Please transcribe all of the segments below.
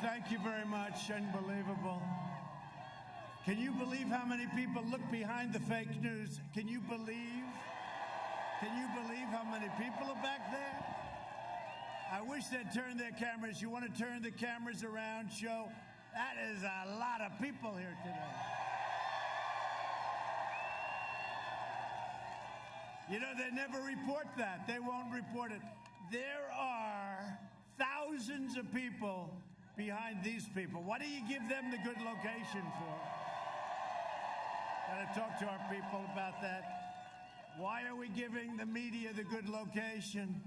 Thank you very much. Unbelievable. Can you believe how many people look behind the fake news? Can you believe how many people are back there? I wish they'd turn their cameras. You want to turn the cameras around, show? That is a lot of people here today. You know, they never report that. They won't report it. There are thousands of people behind these people. Why do you give them the good location for? Got to talk to our people about that. Why are we giving the media the good location?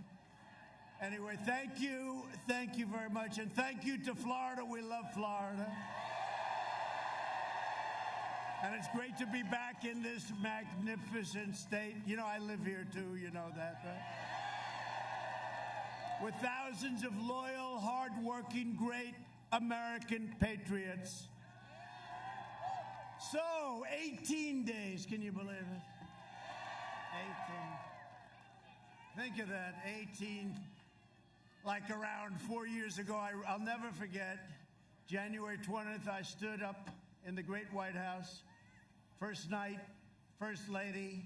Anyway, thank you very much. And thank you to Florida. We love Florida. And it's great to be back in this magnificent state. You know, I live here too, you know that, right? With thousands of loyal, hardworking, great American patriots. So, 18 days, can you believe it? 18. Think of that, 18. Like around 4 years ago, I'll never forget, January 20th, I stood up in the great White House. First night, First Lady.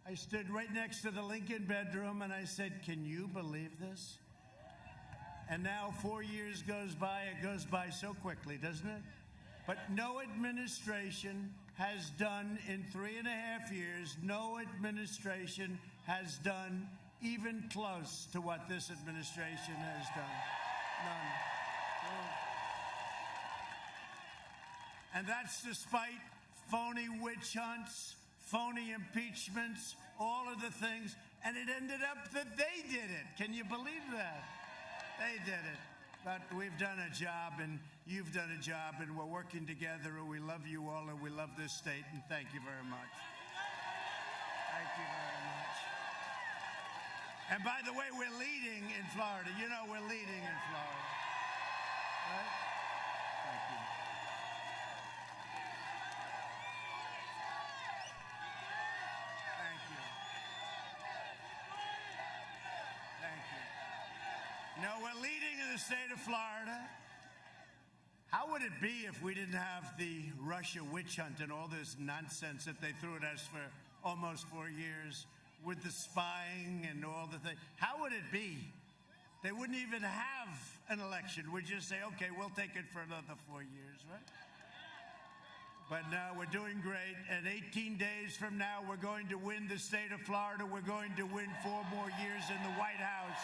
I stood right next to the Lincoln bedroom and I said, can you believe this? And now 4 years goes by. It goes by so quickly, doesn't it? But no administration has done in 3.5 years, no administration has done even close to what this administration has done. None. And that's despite phony witch hunts, phony impeachments, all of the things. And it ended up that they did it. Can you believe that? They did it. But we've done a job, and you've done a job, and we're working together, and we love you all, and we love this state, and thank you very much. Thank you very much. And by the way, we're leading in Florida. You know we're leading in Florida. Right? Thank you. Thank you. Thank you. No, we're leading in the state of Florida. How would it be if we didn't have the Russia witch hunt and all this nonsense that they threw at us for almost 4 years with the spying and all the things? How would it be? They wouldn't even have an election. We'd just say, okay, we'll take it for another 4 years, right? But no, we're doing great. And 18 days from now, we're going to win the state of Florida. We're going to win 4 more years in the White House.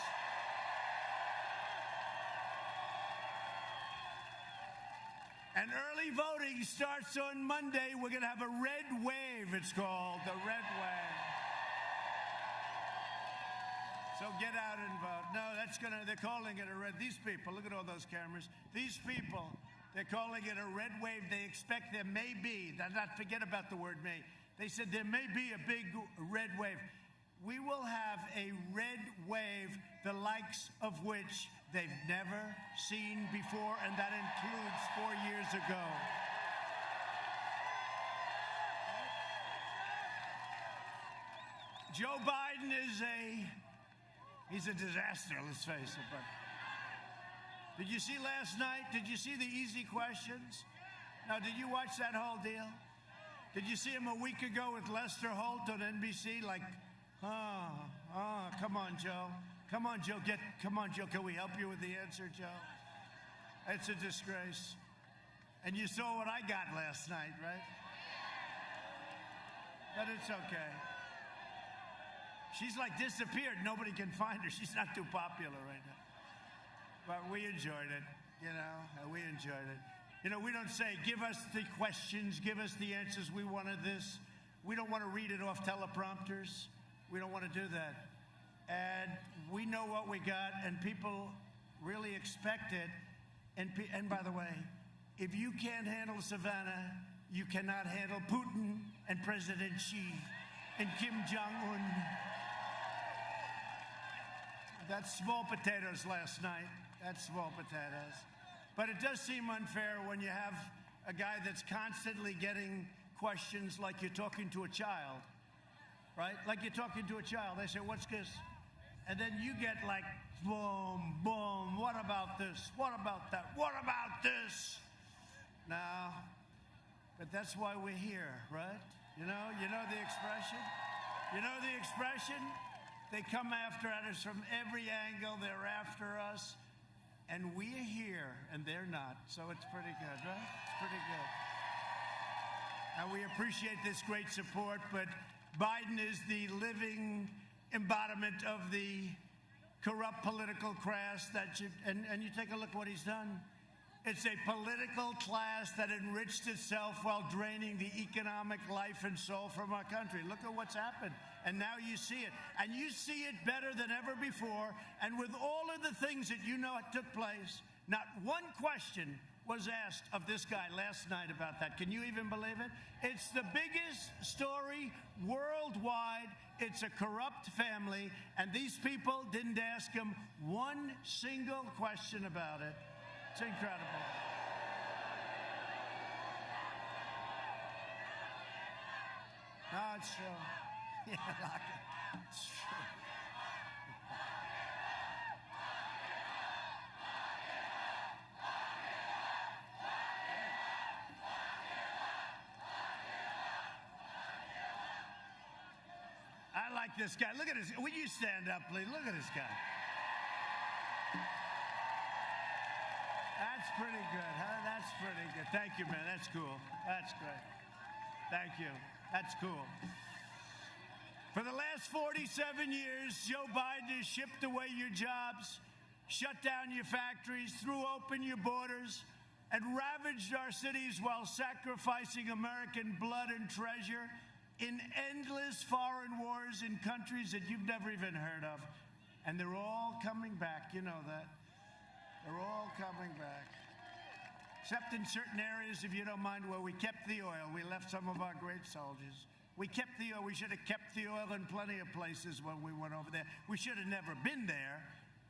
And early voting starts on Monday. We're going to have a red wave, it's called, the red wave. So get out and vote. No, they're calling it a red, these people, look at all those cameras. These people, they're calling it a red wave. They expect there may be, not forget about the word may. They said there may be a big red wave. We will have a red wave, the likes of which they've never seen before, and that includes 4 years ago. Joe Biden he's a disaster, let's face it. But did you see last night? Did you see the easy questions? Now, did you watch that whole deal? Did you see him a week ago with Lester Holt on NBC? Like, come on, Joe. Come on, Joe. Can we help you with the answer, Joe? It's a disgrace. And you saw what I got last night, right? But it's okay. She's like disappeared. Nobody can find her. She's not too popular right now. But we enjoyed it, you know. We enjoyed it. You know, we don't say, give us the questions, give us the answers. We wanted this. We don't want to read it off teleprompters. We don't want to do that. And we know what we got, and people really expect it. And by the way, if you can't handle Savannah, you cannot handle Putin and President Xi and Kim Jong-un. That's small potatoes last night. That's small potatoes. But it does seem unfair when you have a guy that's constantly getting questions like you're talking to a child, right? Like you're talking to a child. They say, what's this? And then you get like, boom, boom, what about this? What about that? What about this? Now, but that's why we're here, right? You know the expression? You know the expression? They come after us from every angle. They're after us. And we're here, and they're not. So it's pretty good, right? It's pretty good. And we appreciate this great support, but Biden is the living embodiment of the corrupt political class and you take a look at what he's done. It's a political class that enriched itself while draining the economic life and soul from our country. Look at what's happened. And now you see it. And you see it better than ever before. And with all of the things that you know took place, not one question was asked of this guy last night about that. Can you even believe it? It's the biggest story worldwide. It's a corrupt family. And these people didn't ask him one single question about it. It's incredible. No, it's true. Yeah, like it. It's true. I like this guy. Look at this. Will you stand up, please? Look at this guy. That's pretty good, huh? That's pretty good. Thank you, man. That's cool. That's great. Thank you. That's cool. For the last 47 years, Joe Biden has shipped away your jobs, shut down your factories, threw open your borders, and ravaged our cities while sacrificing American blood and treasure in endless foreign wars in countries that you've never even heard of. And they're all coming back. You know that. They're all coming back. Except in certain areas, if you don't mind, where we kept the oil. We left some of our great soldiers. We kept the oil. We should have kept the oil in plenty of places when we went over there. We should have never been there.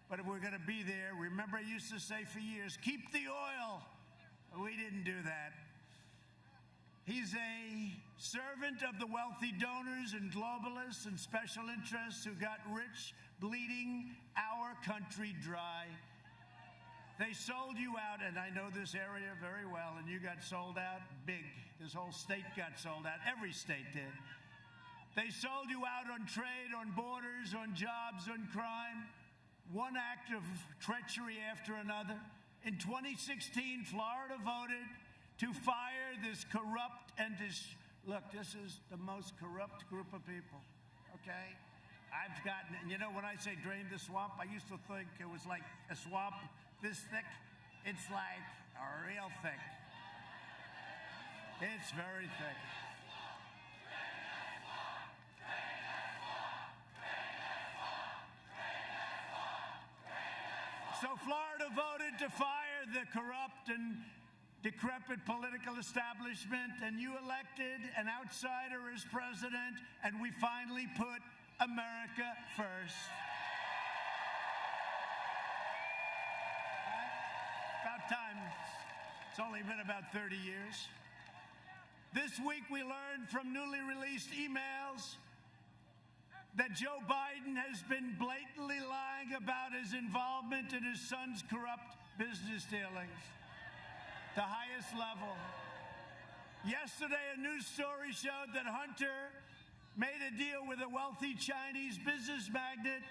But if we're going to be there, remember I used to say for years, keep the oil. We didn't do that. He's a servant of the wealthy donors and globalists and special interests who got rich, bleeding our country dry. They sold you out, and I know this area very well, and you got sold out big. This whole state got sold out. Every state did. They sold you out on trade, on borders, on jobs, on crime. One act of treachery after another. In 2016, Florida voted to fire this corrupt and look, this is the most corrupt group of people, okay? I've gotten, and you know, when I say drain the swamp, I used to think it was like a swamp this thick. It's like real thick. It's very thick. So Florida voted to fire the corrupt and decrepit political establishment, and you elected an outsider as president, and we finally put America first. About time. It's only been about 30 years. This week we learned from newly released emails that Joe Biden has been blatantly lying about his involvement in his son's corrupt business dealings. The highest level. Yesterday, a news story showed that Hunter made a deal with a wealthy Chinese business magnate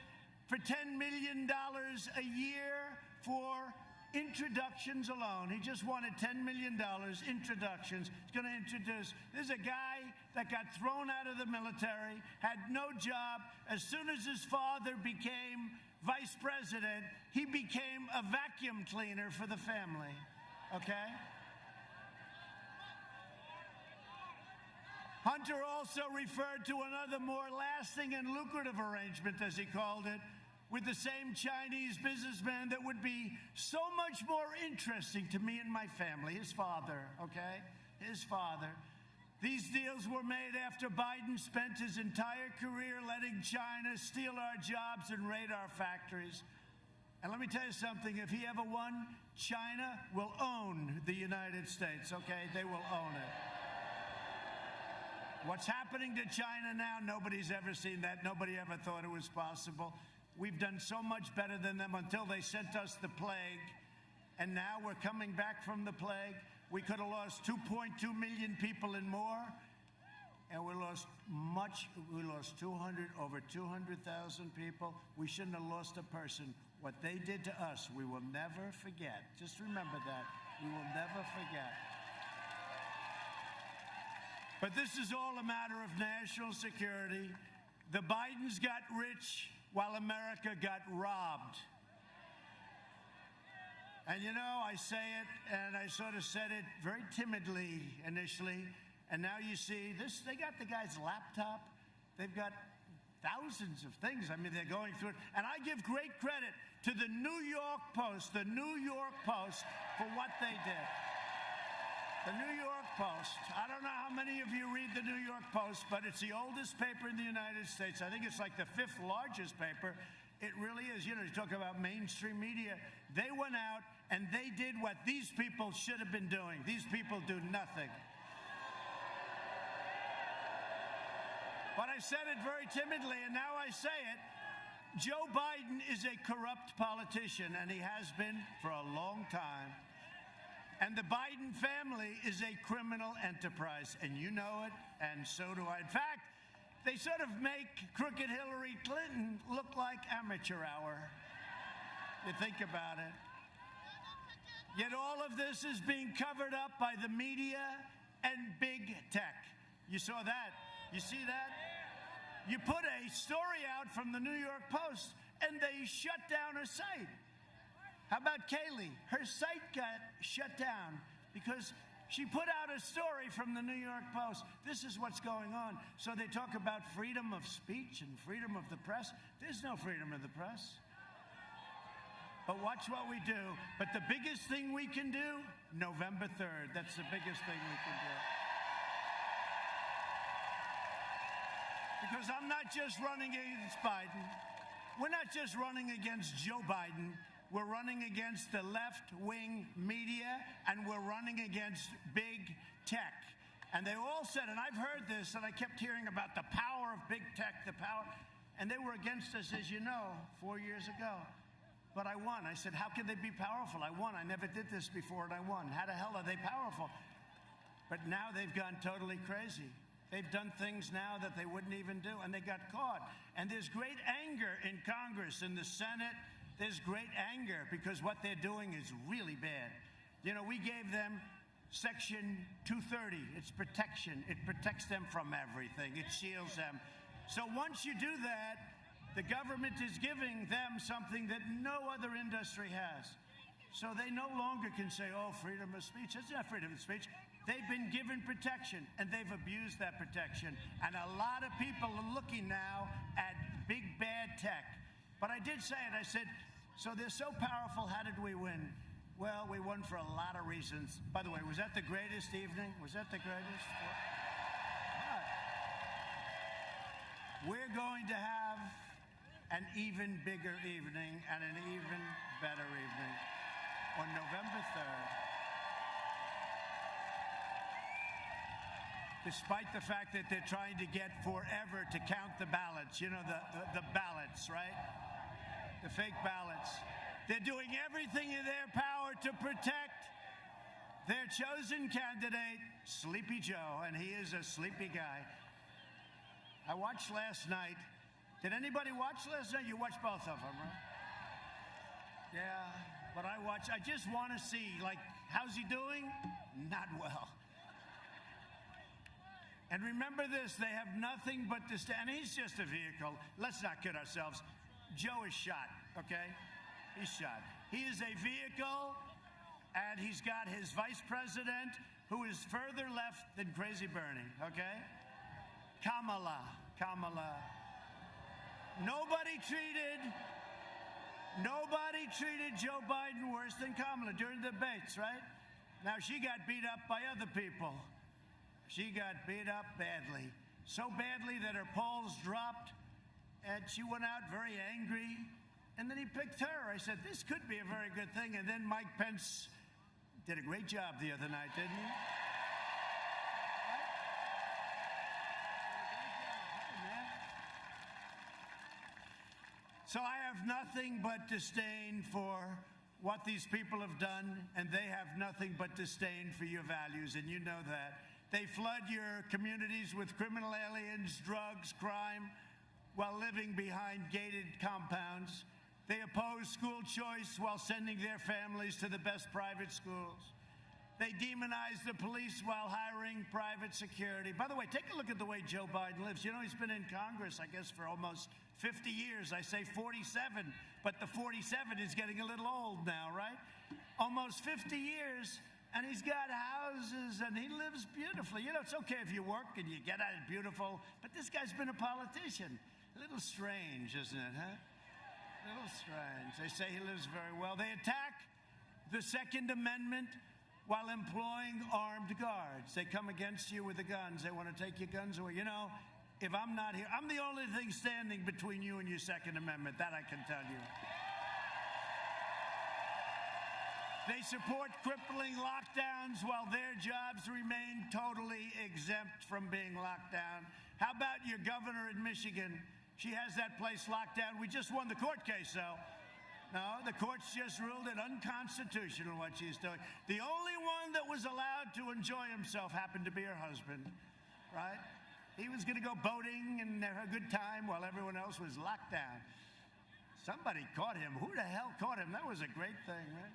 for $10 million a year for introductions alone. He just wanted $10 million introductions. He's going to introduce. This is a guy that got thrown out of the military, had no job. As soon as his father became vice president, he became a vacuum cleaner for the family. Okay? Hunter also referred to another more lasting and lucrative arrangement, as he called it, with the same Chinese businessman that would be so much more interesting to me and my family, his father, okay? His father. These deals were made after Biden spent his entire career letting China steal our jobs and raid our factories. And let me tell you something, if he ever won, China will own the United States, okay? They will own it. What's happening to China now, nobody's ever seen that. Nobody ever thought it was possible. We've done so much better than them until they sent us the plague. And now we're coming back from the plague. We could have lost 2.2 million people and more. And we lost over 200,000 people. We shouldn't have lost a person. What they did to us, we will never forget. Just remember that. We will never forget. But this is all a matter of national security. The Bidens got rich while America got robbed. And you know, I say it, and I sort of said it very timidly initially, and now you see this, they got the guy's laptop. They've got thousands of things. I mean, they're going through it. And I give great credit to the New York Post, for what they did. The New York Post. I don't know how many of you read the New York Post, but it's the oldest paper in the United States. I think it's like the 5th largest paper. It really is. You know, you talk about mainstream media. They went out and they did what these people should have been doing. These people do nothing. But I said it very timidly, and now I say it. Joe Biden is a corrupt politician, and he has been for a long time. And the Biden family is a criminal enterprise, and you know it, and so do I. In fact, they sort of make crooked Hillary Clinton look like amateur hour. You think about it. Yet all of this is being covered up by the media and big tech. You saw that? You see that? You put a story out from the New York Post, and they shut down her site. How about Kayleigh? Her site got shut down because she put out a story from the New York Post. This is what's going on. So they talk about freedom of speech and freedom of the press. There's no freedom of the press. But watch what we do. But the biggest thing we can do, November 3rd. That's the biggest thing we can do. Because I'm not just running against Biden. We're not just running against Joe Biden. We're running against the left-wing media, and we're running against big tech. And they all said, and I've heard this, and I kept hearing about the power of big tech, the power. And they were against us, as you know, 4 years ago. But I won. I said, how can they be powerful? I won. I never did this before, and I won. How the hell are they powerful? But now they've gone totally crazy. They've done things now that they wouldn't even do, and they got caught. And there's great anger in Congress, in the Senate. There's great anger because what they're doing is really bad. You know, we gave them Section 230. It's protection. It protects them from everything. It shields them. So once you do that, the government is giving them something that no other industry has. So they no longer can say, oh, freedom of speech. It's not freedom of speech. They've been given protection, and they've abused that protection. And a lot of people are looking now at big, bad tech. But I did say it. I said, so they're so powerful, how did we win? Well, we won for a lot of reasons. By the way, was that the greatest evening? Was that the greatest? But we're going to have an even bigger evening and an even better evening on November 3rd. Despite the fact that they're trying to get forever to count the ballots, you know, the ballots, right? The fake ballots. They're doing everything in their power to protect their chosen candidate, Sleepy Joe, and he is a sleepy guy. I watched last night. Did anybody watch last night? You watched both of them, right? Yeah, but I just want to see, like, how's he doing? Not well. And remember this, they have nothing but to stand. He's just a vehicle. Let's not kid ourselves. Joe is shot, okay? He's shot. He is a vehicle, and he's got his vice president, who is further left than Crazy Bernie, okay? Kamala. Nobody treated Joe Biden worse than Kamala during the debates, right? Now, she got beat up by other people. She got beat up badly. So badly that her polls dropped, and she went out very angry. And then he picked her. I said, this could be a very good thing. And then Mike Pence did a great job the other night, didn't he? So I have nothing but disdain for what these people have done, and they have nothing but disdain for your values, and you know that. They flood your communities with criminal aliens, drugs, crime, while living behind gated compounds. They oppose school choice while sending their families to the best private schools. They demonize the police while hiring private security. By the way, take a look at the way Joe Biden lives. You know, he's been in Congress, I guess, for almost 50 years. I say 47, but the 47 is getting a little old now, right? Almost 50 years, and he's got houses, and he lives beautifully. You know, it's okay if you work and you get at it beautiful, but this guy's been a politician. A little strange, isn't it, huh? A little strange. They say he lives very well. They attack the Second Amendment while employing armed guards. They come against you with the guns. They want to take your guns away. You know, if I'm not here, I'm the only thing standing between you and your Second Amendment. That I can tell you. They support crippling lockdowns while their jobs remain totally exempt from being locked down. How about your governor in Michigan? She has that place locked down. We just won the court case, though. No, the courts just ruled it unconstitutional what she's doing. The only one that was allowed to enjoy himself happened to be her husband, right? He was going to go boating and have a good time while everyone else was locked down. Somebody caught him. Who the hell caught him? That was a great thing, right?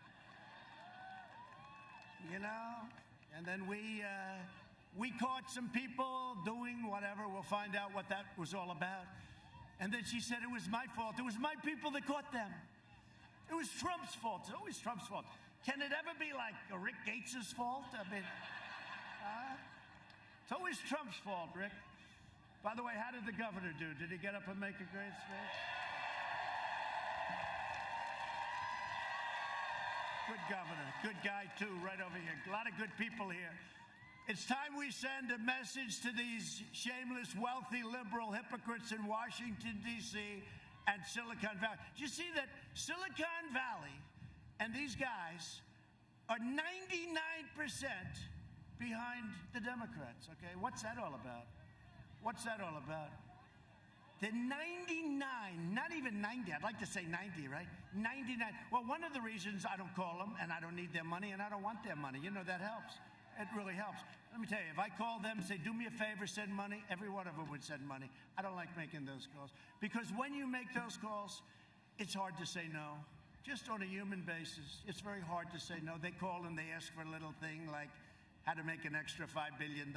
You know? And then we caught some people doing whatever. We'll find out what that was all about. And then she said it was my fault. It was my people that caught them. It was Trump's fault. It's always Trump's fault. Can it ever be like Rick Gates' fault? I mean, it's always Trump's fault, Rick. By the way, how did the governor do? Did he get up and make a great speech? Good governor. Good guy, too, right over here. A lot of good people here. It's time we send a message to these shameless, wealthy, liberal hypocrites in Washington, D.C., and Silicon Valley. Do you see that Silicon Valley and these guys are 99% behind the Democrats, okay? What's that all about? What's that all about? They're 99, not even 90. I'd like to say 90, right? 99. Well, one of the reasons I don't call them, and I don't need their money, and I don't want their money. You know, that helps. It really helps. Let me tell you, if I call them, say, do me a favor, send money, every one of them would send money. I don't like making those calls. Because when you make those calls, it's hard to say no. Just on a human basis, it's very hard to say no. They call and they ask for a little thing like how to make an extra $5 billion.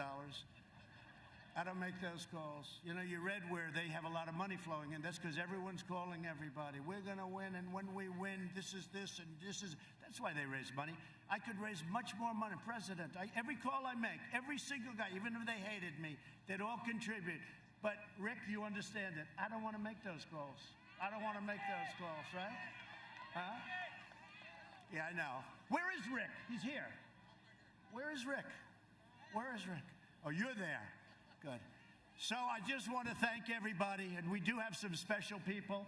I don't make those calls. You know, you read where they have a lot of money flowing in. That's because everyone's calling everybody. We're going to win, and when we win, this is this, and this is... That's why they raise money. I could raise much more money. President, every call I make, every single guy, even if they hated me, they'd all contribute. But, Rick, you understand it. I don't want to make those calls. I don't want to make those calls, right? Huh? Yeah, I know. Where is Rick? He's here. Where is Rick? Where is Rick? Oh, you're there. Good. So I just want to thank everybody, and we do have some special people.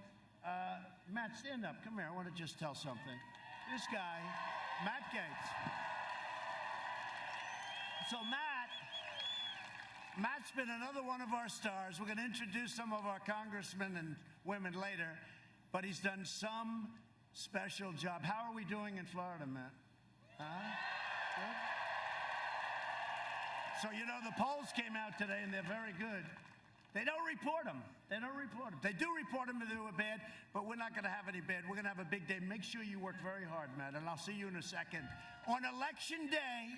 Matt, stand up. Come here. I want to just tell something. This guy, Matt Gaetz. So Matt's been another one of our stars. We're going to introduce some of our congressmen and women later, but he's done some special job. How are we doing in Florida, Matt? Good? So, you know, the polls came out today, and they're very good. They don't report them. They don't report them. They do report them if they were bad, but we're not going to have any bad. We're going to have a big day. Make sure you work very hard, Matt, and I'll see you in a second. On Election Day,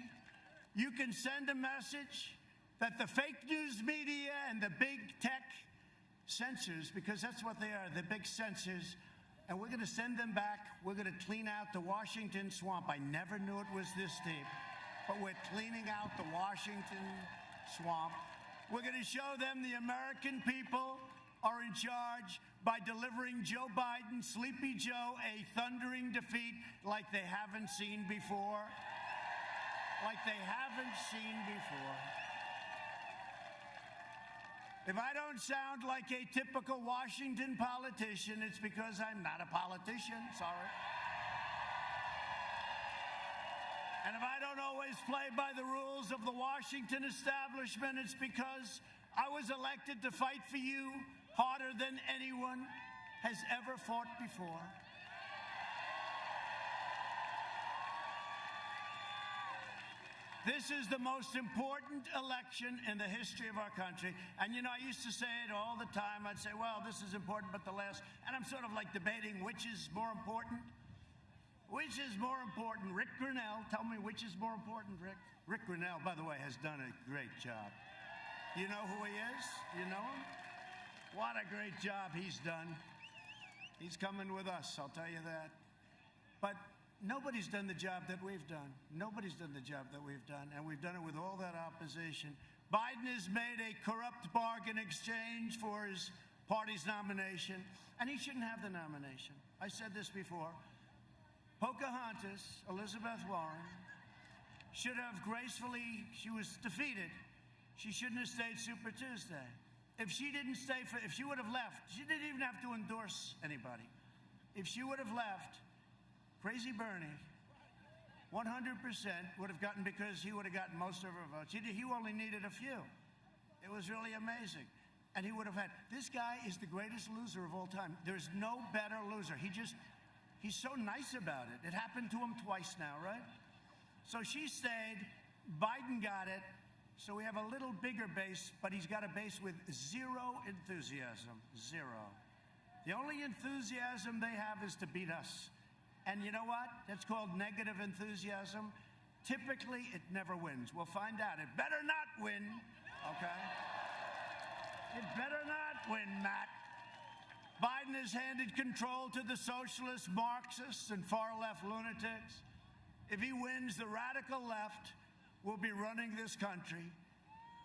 you can send a message that the fake news media and the big tech censors, because that's what they are, the big censors, and we're going to send them back. We're going to clean out the Washington swamp. I never knew it was this deep, but we're cleaning out the Washington swamp. We're going to show them the American people are in charge by delivering Joe Biden, Sleepy Joe, a thundering defeat like they haven't seen before. Like they haven't seen before. If I don't sound like a typical Washington politician, it's because I'm not a politician. Sorry. And if I don't always play by the rules of the Washington establishment, it's because I was elected to fight for you harder than anyone has ever fought before. This is the most important election in the history of our country. And, you know, I used to say it all the time. I'd say, well, this is important, but the last. And I'm sort of like debating which is more important. Which is more important? Rick Grinnell, tell me which is more important, Rick. Rick Grinnell, by the way, has done a great job. You know who he is? You know him? What a great job he's done. He's coming with us, I'll tell you that. But nobody's done the job that we've done. Nobody's done the job that we've done, and we've done it with all that opposition. Biden has made a corrupt bargain exchange for his party's nomination, and he shouldn't have the nomination. I said this before. Pocahontas, Elizabeth Warren, should have gracefully, she was defeated. She shouldn't have stayed Super Tuesday. If she didn't stay, if she would have left, she didn't even have to endorse anybody. If she would have left, Crazy Bernie, 100% would have gotten, because he would have gotten most of her votes. He only needed a few. It was really amazing. And he would have had, this guy is the greatest loser of all time. There's no better loser. He's so nice about it. It happened to him twice now, right? So she stayed, Biden got it, so we have a little bigger base, but he's got a base with zero enthusiasm, zero. The only enthusiasm they have is to beat us. And you know what? That's called negative enthusiasm. Typically, it never wins. We'll find out. It better not win, okay? It better not win, Matt. Biden has handed control to the socialists, Marxists, and far-left lunatics. If he wins, the radical left will be running this country,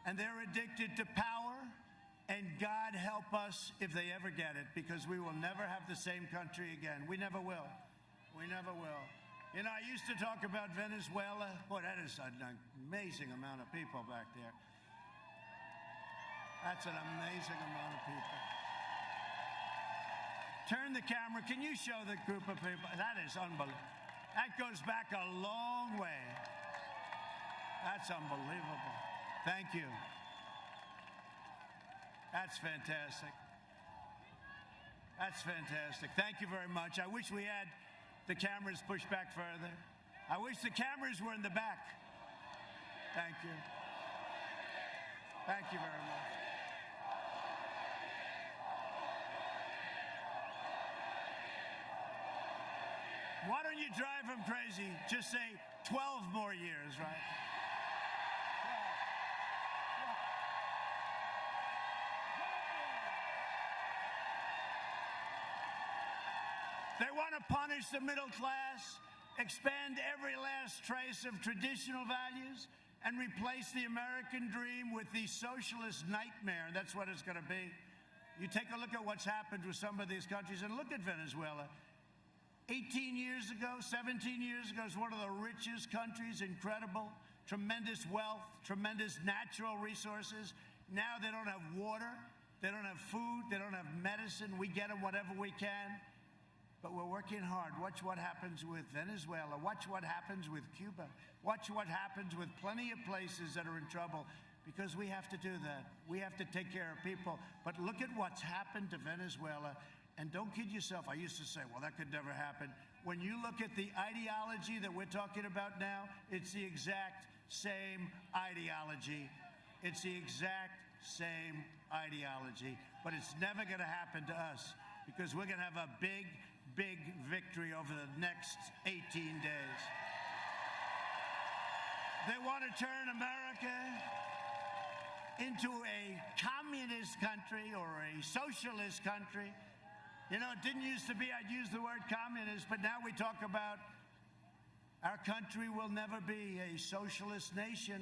and they're addicted to power, and God help us if they ever get it, because we will never have the same country again. We never will. We never will. You know, I used to talk about Venezuela. Boy, that is an amazing amount of people back there. That's an amazing amount of people. Turn the camera. Can you show the group of people? That is unbelievable. That goes back a long way. That's unbelievable. Thank you. That's fantastic. That's fantastic. Thank you very much. I wish we had the cameras pushed back further. I wish the cameras were in the back. Thank you. Thank you very much. Why don't you drive him crazy? Just say 12 more years, right? They want to punish the middle class, expand every last trace of traditional values, and replace the American dream with the socialist nightmare. And that's what it's going to be. You take a look at what's happened with some of these countries, and look at Venezuela. 18 years ago, 17 years ago, it's one of the richest countries, incredible, tremendous wealth, tremendous natural resources. Now they don't have water, they don't have food, they don't have medicine. We get them whatever we can, but we're working hard. Watch what happens with Venezuela. Watch what happens with Cuba. Watch what happens with plenty of places that are in trouble, because we have to do that. We have to take care of people. But look at what's happened to Venezuela. And don't kid yourself. I used to say, well, that could never happen. When you look at the ideology that we're talking about now, it's the exact same ideology. It's the exact same ideology. But it's never going to happen to us, because we're going to have a big, big victory over the next 18 days. They want to turn America into a communist country or a socialist country. You know, it didn't used to be, I'd use the word communist, but now we talk about our country will never be a socialist nation.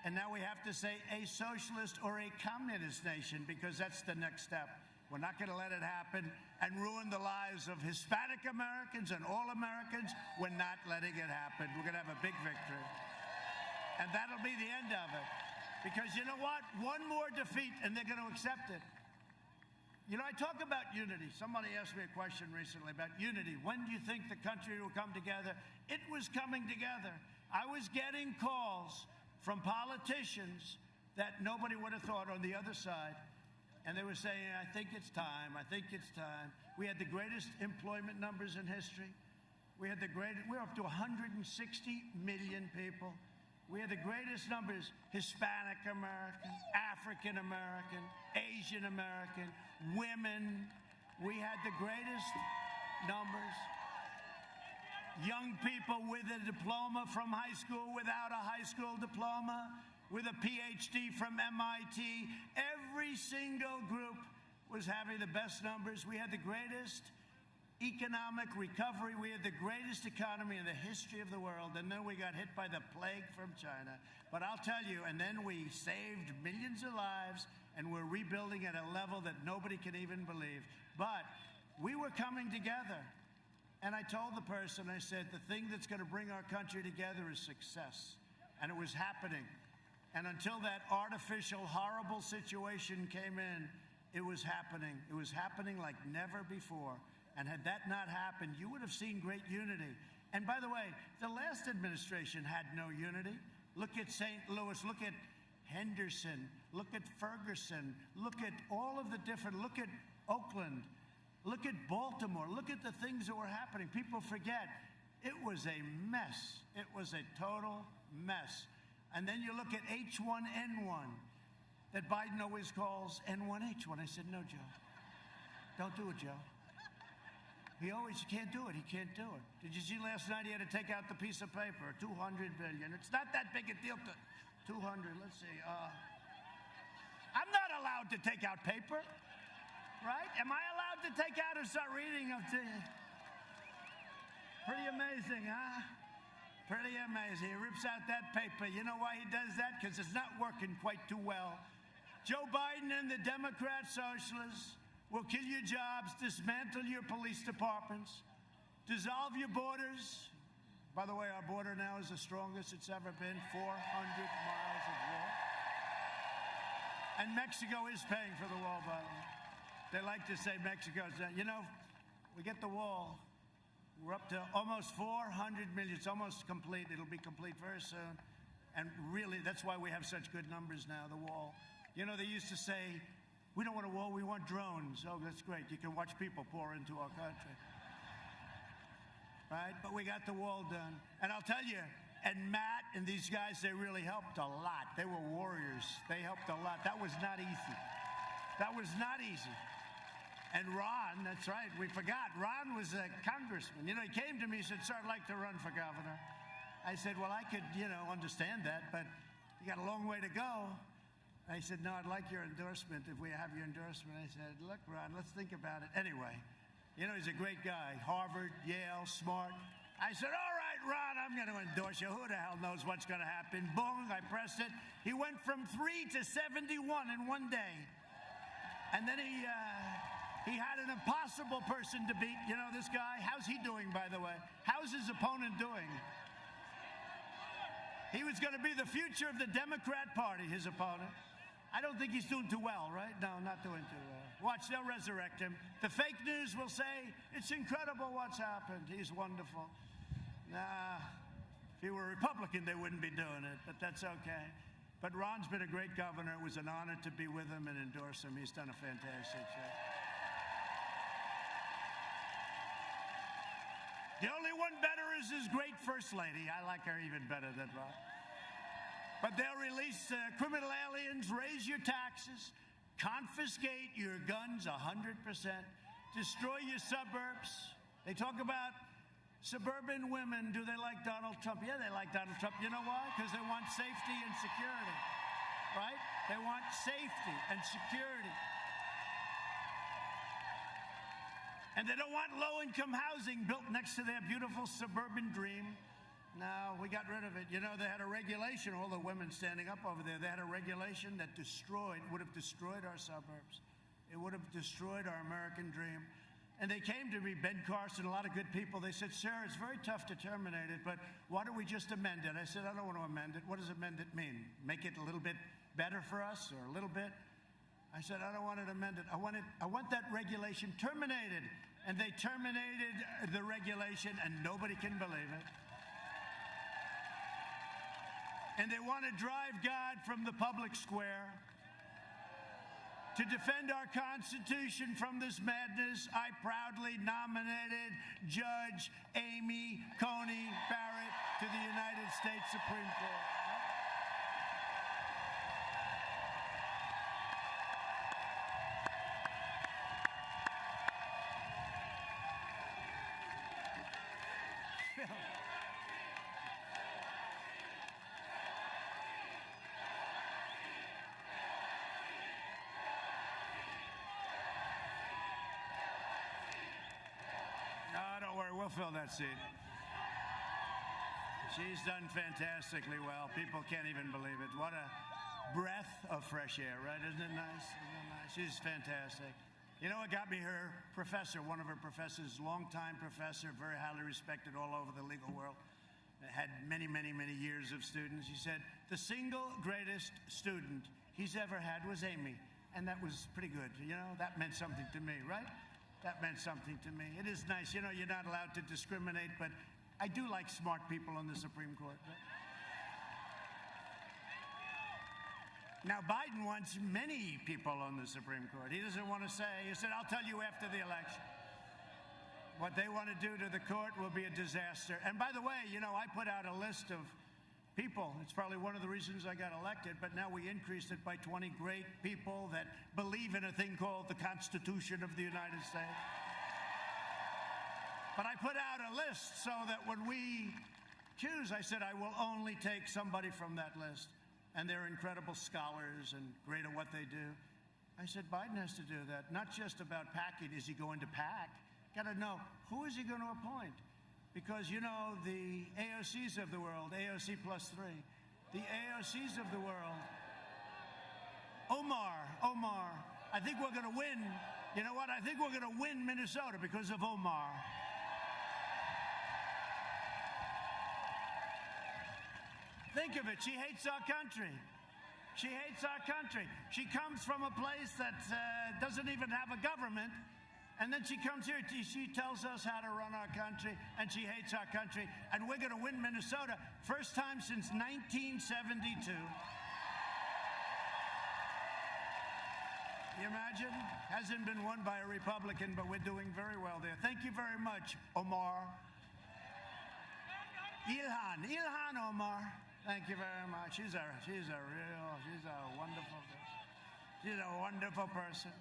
And now we have to say a socialist or a communist nation, because that's the next step. We're not going to let it happen and ruin the lives of Hispanic Americans and all Americans. We're not letting it happen. We're going to have a big victory. And that'll be the end of it. Because you know what? One more defeat and they're going to accept it. You know, I talk about unity. Somebody asked me a question recently about unity. When do you think the country will come together? It was coming together. I was getting calls from politicians that nobody would have thought on the other side. And they were saying, I think it's time, I think it's time. We had the greatest employment numbers in history. We're up to 160 million people. We had the greatest numbers, Hispanic American, African American, Asian American, women. We had the greatest numbers. Young people with a diploma from high school, without a high school diploma, with a PhD from MIT. Every single group was having the best numbers. We had the greatest economic recovery. We had the greatest economy in the history of the world. And then we got hit by the plague from China. But I'll tell you, and then we saved millions of lives, and we're rebuilding at a level that nobody can even believe. But we were coming together. And I told the person, I said, the thing that's going to bring our country together is success. And it was happening. And until that artificial, horrible situation came in, it was happening. It was happening like never before. And had that not happened, you would have seen great unity. And by the way, the last administration had no unity. Look at St. Louis, look at Henderson, look at Ferguson, look at all of the different, look at Oakland, look at Baltimore, look at the things that were happening. People forget, it was a mess. It was a total mess. And then you look at H1N1 that Biden always calls N1H1. I said, no, Joe. Don't do it, Joe. He can't do it. He can't do it. Did you see last night he had to take out the piece of paper, $200 billion. It's not that big a deal to 200. Let's see. I'm not allowed to take out paper, right? Am I allowed to take out and start reading them to you? Pretty amazing, huh? Pretty amazing. He rips out that paper. You know why he does that? Because it's not working quite too well. Joe Biden and the Democrat socialists will kill your jobs, dismantle your police departments, dissolve your borders. By the way, our border now is the strongest it's ever been, 400 miles of wall. And Mexico is paying for the wall, by the way. They like to say Mexico's, you know, we get the wall. We're up to almost 400 million. It's almost complete. It'll be complete very soon. And really, that's why we have such good numbers now, the wall. You know, they used to say, we don't want a wall, we want drones. Oh, that's great. You can watch people pour into our country. Right? But we got the wall done. And I'll tell you, and Matt and these guys, they really helped a lot. They were warriors. They helped a lot. That was not easy. That was not easy. And Ron, that's right, we forgot. Ron was a congressman. You know, he came to me and said, sir, I'd like to run for governor. I said, well, I could, understand that, but you got a long way to go. I said, no, I'd like your endorsement if we have your endorsement. I said, look, Ron, let's think about it. Anyway, he's a great guy. Harvard, Yale, smart. I said, all right, Ron, I'm going to endorse you. Who the hell knows what's going to happen? Boom, I pressed it. He went from 3 to 71 in one day. And then he had an impossible person to beat. You know this guy? How's he doing, by the way? How's his opponent doing? He was going to be the future of the Democrat Party, his opponent. I don't think he's doing too well, right? No, not doing too well. Watch, they'll resurrect him. The fake news will say, it's incredible what's happened. He's wonderful. Nah, if he were a Republican, they wouldn't be doing it, but that's okay. But Ron's been a great governor. It was an honor to be with him and endorse him. He's done a fantastic job. The only one better is his great first lady. I like her even better than Ron. But they'll release criminal aliens, raise your taxes, confiscate your guns 100%, destroy your suburbs. They talk about suburban women. Do they like Donald Trump? Yeah, they like Donald Trump. You know why? Because they want safety and security, right? They want safety and security. And they don't want low-income housing built next to their beautiful suburban dream. No, we got rid of it. You know, they had a regulation, all the women standing up over there, they had a regulation that would have destroyed our suburbs. It would have destroyed our American dream. And they came to me, Ben Carson, a lot of good people. They said, sir, it's very tough to terminate it, but why don't we just amend it? I said, I don't want to amend it. What does amend it mean? Make it a little bit better for us, or a little bit? I said, I don't want it amended. I want that regulation terminated. And they terminated the regulation, and nobody can believe it. And they want to drive God from the public square To defend our Constitution from this madness, I proudly nominated Judge Amy Coney Barrett to the United States Supreme Court. No, don't worry, we'll fill that seat. She's done fantastically well. People can't even believe it. What a breath of fresh air, right? Isn't it nice? Isn't it nice? She's fantastic. You know what got me her professor, one of her professors, longtime professor, very highly respected all over the legal world, had many, many, many years of students. He said, the single greatest student he's ever had was Amy. And that was pretty good. You know, that meant something to me, right? That meant something to me. It is nice. You know, you're not allowed to discriminate, but I do like smart people on the Supreme Court. Right? Now, Biden wants many people on the Supreme Court. He doesn't want to say, he said, I'll tell you after the election. What they want to do to the court will be a disaster. And by the way, you know, I put out a list of people. It's probably one of the reasons I got elected, but now we increased it by 20 great people that believe in a thing called the Constitution of the United States. But I put out a list so that when we choose, I said I will only take somebody from that list. And they're incredible scholars and great at what they do. I said Biden has to do that. Not just about packing. Is he going to pack? Got to know, who is he going to appoint? Because, you know, the AOCs of the world, AOC plus 3, the AOCs of the world, Omar, I think we're going to win. You know what? I think we're going to win Minnesota because of Omar. Think of it. She hates our country. She hates our country. She comes from a place that doesn't even have a government. And then she comes here. She tells us how to run our country. And she hates our country. And we're going to win Minnesota. First time since 1972. You imagine? Hasn't been won by a Republican, but we're doing very well there. Thank you very much, Omar. Ilhan Omar. Thank you very much. She's a wonderful person.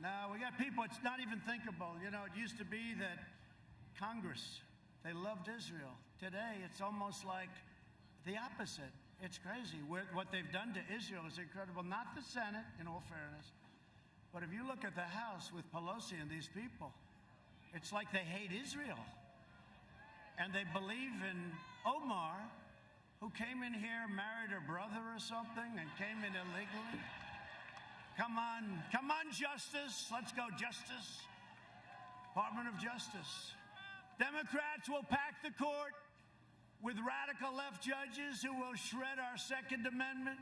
Now, we got people, it's not even thinkable. You know, it used to be that Congress, they loved Israel. Today, it's almost like the opposite. It's crazy. What they've done to Israel is incredible. Not the Senate, in all fairness. But if you look at the House with Pelosi and these people, it's like they hate Israel. And they believe in Omar, who came in here, married her brother or something, and came in illegally. Come on, Justice. Let's go, Justice. Department of Justice. Democrats will pack the court with radical left judges who will shred our Second Amendment,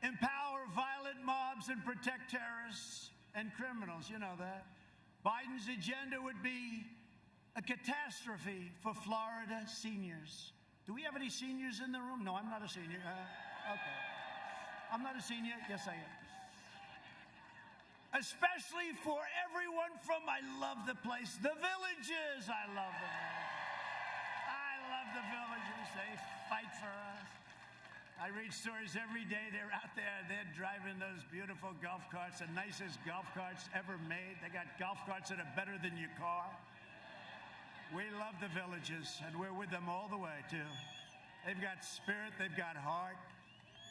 empower violent mobs, and protect terrorists and criminals. You know that. Biden's agenda would be a catastrophe for Florida seniors. Do we have any seniors in the room? No, I'm not a senior. Okay. I'm not a senior. Yes, I am. Especially for everyone from, I love the place, the Villages. I love the Villages. I love the Villages. They fight for us. I read stories every day. They're out there. They're driving those beautiful golf carts, the nicest golf carts ever made. They got golf carts that are better than your car. We love the Villages, and we're with them all the way, too. They've got spirit. They've got heart.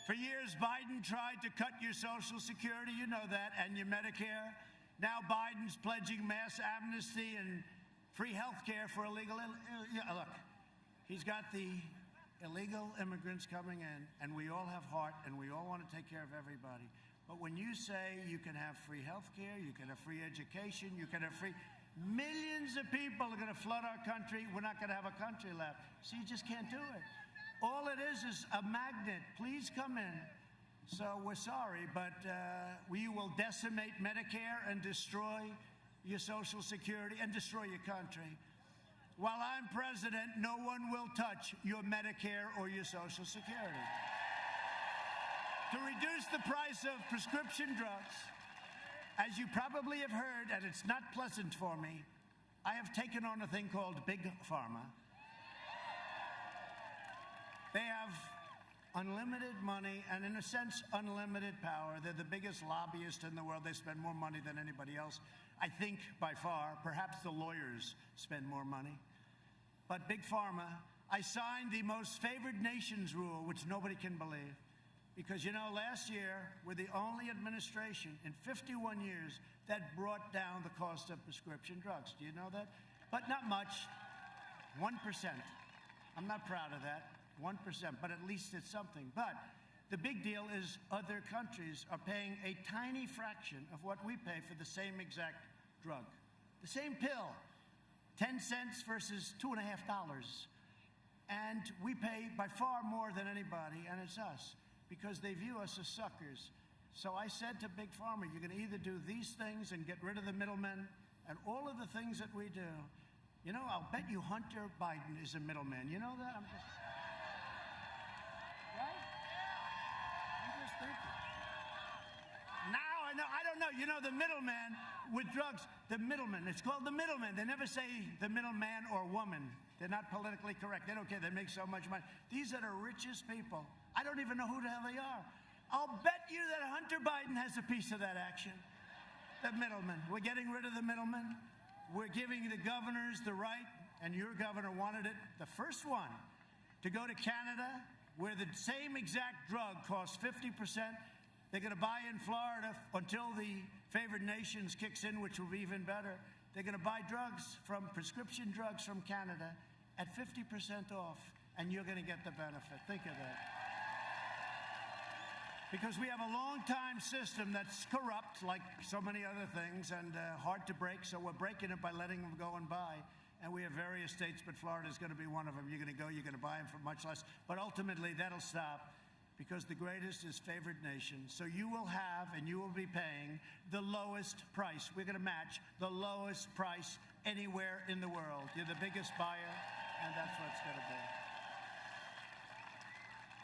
For years, Biden tried to cut your Social Security, you know that, and your Medicare. Now Biden's pledging mass amnesty and free health care for illegal... Look, he's got the illegal immigrants coming in, and we all have heart, and we all want to take care of everybody. But when you say you can have free health care, you can have free education, you can have free... Millions of people are going to flood our country. We're not going to have a country left. So you just can't do it. All it is a magnet. Please come in. So we're sorry, but we will decimate Medicare and destroy your Social Security and destroy your country. While I'm president, no one will touch your Medicare or your Social Security. To reduce the price of prescription drugs, as you probably have heard, and it's not pleasant for me, I have taken on a thing called Big Pharma. They have unlimited money and, in a sense, unlimited power. They're the biggest lobbyist in the world. They spend more money than anybody else, I think, by far. Perhaps the lawyers spend more money. But Big Pharma, I signed the most favored nations rule, which nobody can believe. Because, you know, last year, we're the only administration in 51 years that brought down the cost of prescription drugs. Do you know that? But not much. 1%. I'm not proud of that. 1%, but at least it's something. But the big deal is other countries are paying a tiny fraction of what we pay for the same exact drug. The same pill, 10 cents versus $2.50. And we pay by far more than anybody, and it's us, because they view us as suckers. So I said to Big Pharma, you're going to either do these things and get rid of the middlemen and all of the things that we do. You know, I'll bet you Hunter Biden is a middleman. You know that? I'm just thinking. Now I know, I don't know. You know, the middleman with drugs, the middleman, it's called the middleman. They never say the middleman or woman. They're not politically correct. They don't care. They make so much money. These are the richest people. I don't even know who the hell they are. I'll bet you that Hunter Biden has a piece of that action. The middleman. We're getting rid of the middleman. We're giving the governors the right, and your governor wanted it, the first one, to go to Canada, where the same exact drug costs 50%. They're going to buy in Florida until the favored nations kicks in, which will be even better. They're going to buy prescription drugs from Canada at 50% off, and you're going to get the benefit. Think of that. Because we have a long-time system that's corrupt, like so many other things, and hard to break, so we're breaking it by letting them go and buy. And we have various states, but Florida is going to be one of them. You're going to go, you're going to buy them for much less. But ultimately, that'll stop, because the greatest is favored nation. So you will have, and you will be paying, the lowest price. We're going to match the lowest price anywhere in the world. You're the biggest buyer, and that's what it's going to be.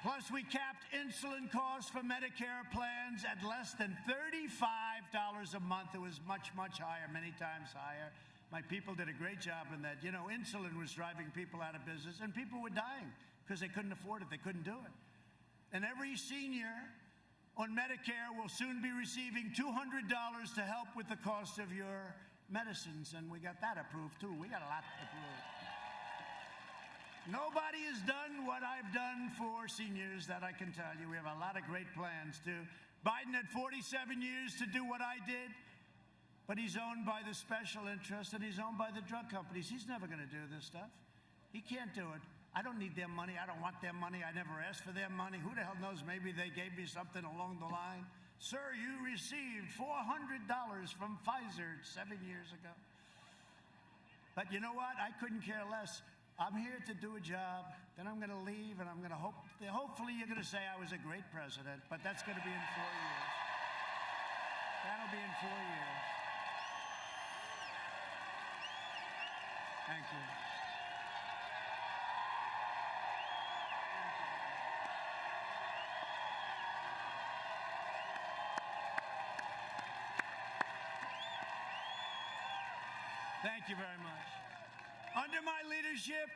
Plus, we capped insulin costs for Medicare plans at less than $35 a month. It was much, much higher, many times higher. My people did a great job in that. You know, insulin was driving people out of business, and people were dying because they couldn't afford it. They couldn't do it. And every senior on Medicare will soon be receiving $200 to help with the cost of your medicines, and we got that approved, too. We got a lot approved. Nobody has done what I've done for seniors, that I can tell you. We have a lot of great plans, too. Biden had 47 years to do what I did, but he's owned by the special interests, and he's owned by the drug companies. He's never going to do this stuff. He can't do it. I don't need their money. I don't want their money. I never asked for their money. Who the hell knows? Maybe they gave me something along the line. Sir, you received $400 from Pfizer 7 years ago. But you know what? I couldn't care less. I'm here to do a job, then I'm going to leave, and I'm going to hopefully you're going to say I was a great president, but that's going to be in 4 years. That'll be in 4 years. Thank you. Thank you very much. Under my leadership,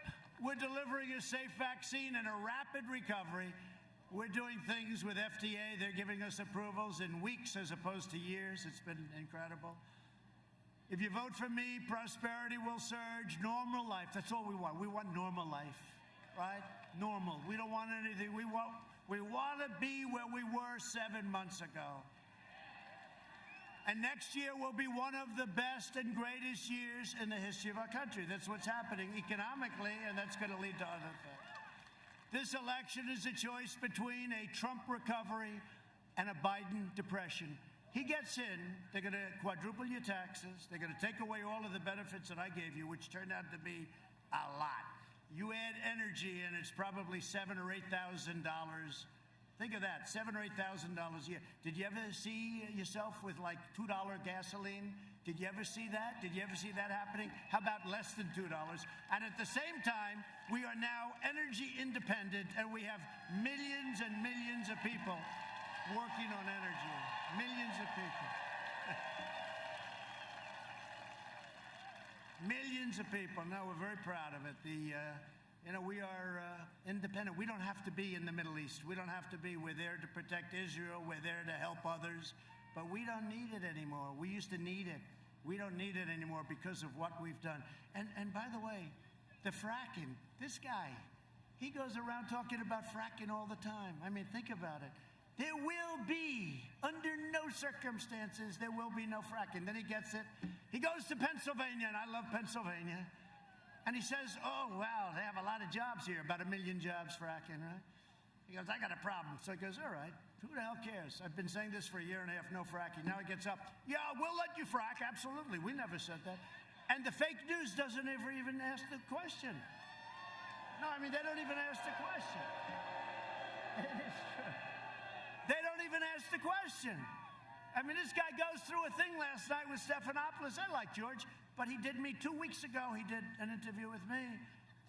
we're delivering a safe vaccine and a rapid recovery. We're doing things with FDA. They're giving us approvals in weeks as opposed to years. It's been incredible. If you vote for me, prosperity will surge, normal life. That's all we want. We want normal life, right? Normal. We don't want anything. We want to be where we were 7 months ago. And next year will be one of the best and greatest years in the history of our country. That's what's happening economically, and that's going to lead to other things. This election is a choice between a Trump recovery and a Biden depression. He gets in, they're going to quadruple your taxes, they're going to take away all of the benefits that I gave you, which turned out to be a lot. You add energy, and it's probably $7,000 or $8,000. Think of that, $7,000 or $8,000 a year. Did you ever see yourself with like $2 gasoline? Did you ever see that? Did you ever see that happening? How about less than $2? And at the same time, we are now energy independent, and we have millions and millions of people working on energy. Millions of people. Millions of people. No, we're very proud of it. We are independent. We don't have to be in the Middle East. We don't have to be. We're there to protect Israel. We're there to help others. But we don't need it anymore. We used to need it. We don't need it anymore because of what we've done. And by the way, the fracking, this guy, he goes around talking about fracking all the time. I mean, think about it. There will be, under no circumstances, there will be no fracking. Then he gets it. He goes to Pennsylvania, and I love Pennsylvania. And he says, oh, wow, they have a lot of jobs here, about 1 million jobs fracking, right? He goes, I got a problem. So he goes, all right, who the hell cares? I've been saying this for 1.5 years, no fracking. Now he gets up, yeah, we'll let you frack, absolutely. We never said that. And the fake news doesn't ever even ask the question. No, I mean, they don't even ask the question. It is true. They don't even ask the question. I mean, this guy goes through a thing last night with Stephanopoulos. I like George, but he did me 2 weeks ago. He did an interview with me,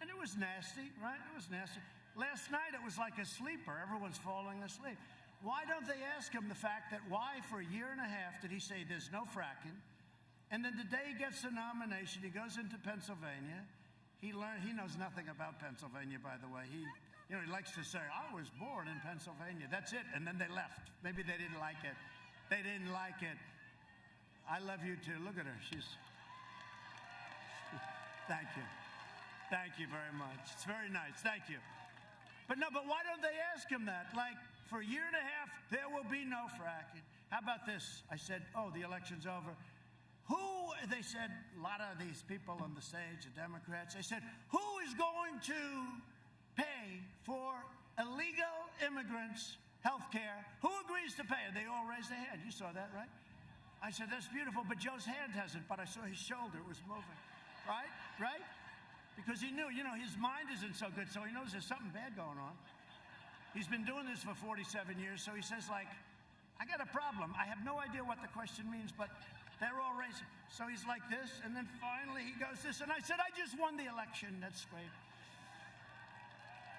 and it was nasty, right? It was nasty. Last night, it was like a sleeper. Everyone's falling asleep. Why don't they ask him the fact that why for 1.5 years did he say there's no fracking? And then the day he gets the nomination, he goes into Pennsylvania. He knows nothing about Pennsylvania, by the way. He likes to say, I was born in Pennsylvania. That's it. And then they left. Maybe they didn't like it. They didn't like it. I love you too. Look at her. Thank you. Thank you very much. It's very nice. Thank you. But why don't they ask him that? Like, for 1.5 years, there will be no fracking. How about this? I said, oh, the election's over. They said, a lot of these people on the stage, the Democrats, they said, who is going to pay for illegal immigrants' health care? Who agrees to pay? And they all raised their hand. You saw that, right? I said, that's beautiful, but Joe's hand hasn't, but I saw his shoulder. It was moving. Right? Right? Because he knew, his mind isn't so good, so he knows there's something bad going on. He's been doing this for 47 years, so he says, like, I got a problem. I have no idea what the question means, but they're all raising. So he's like this, and then finally he goes this, and I said, I just won the election. That's great.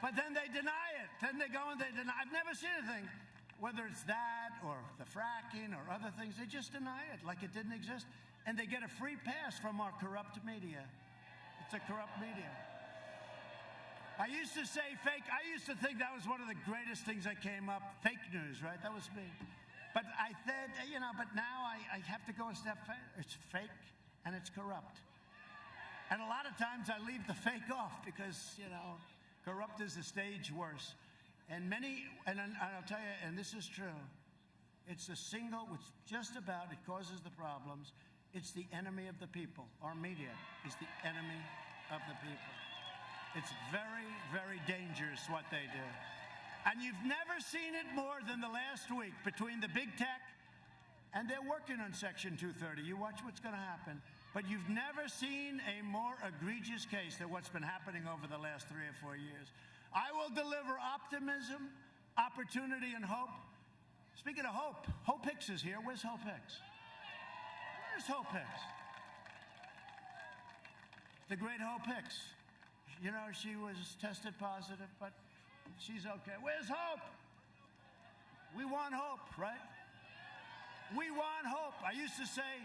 But then they deny it. Then they go and they deny. I've never seen anything, whether it's that or the fracking or other things, they just deny it like it didn't exist. And they get a free pass from our corrupt media. It's a corrupt media. I used to say fake. I used to think that was one of the greatest things that came up. Fake news, right? That was me. But I said, but now I have to go a step further. It's fake and it's corrupt. And a lot of times I leave the fake off because, corrupt is a stage worse. And I'll tell you, and this is true, it's the single, which just about, it causes the problems. It's the enemy of the people. Our media is the enemy of the people. It's very, very dangerous what they do. And you've never seen it more than the last week between the big tech, and they're working on Section 230. You watch what's going to happen. But you've never seen a more egregious case than what's been happening over the last 3 or 4 years. I will deliver optimism, opportunity, and hope. Speaking of Hope, Hope Hicks is here. Where's Hope Hicks? Where's Hope Hicks? The great Hope Hicks. She was tested positive, but she's okay. Where's Hope? We want hope, right? We want hope. I used to say,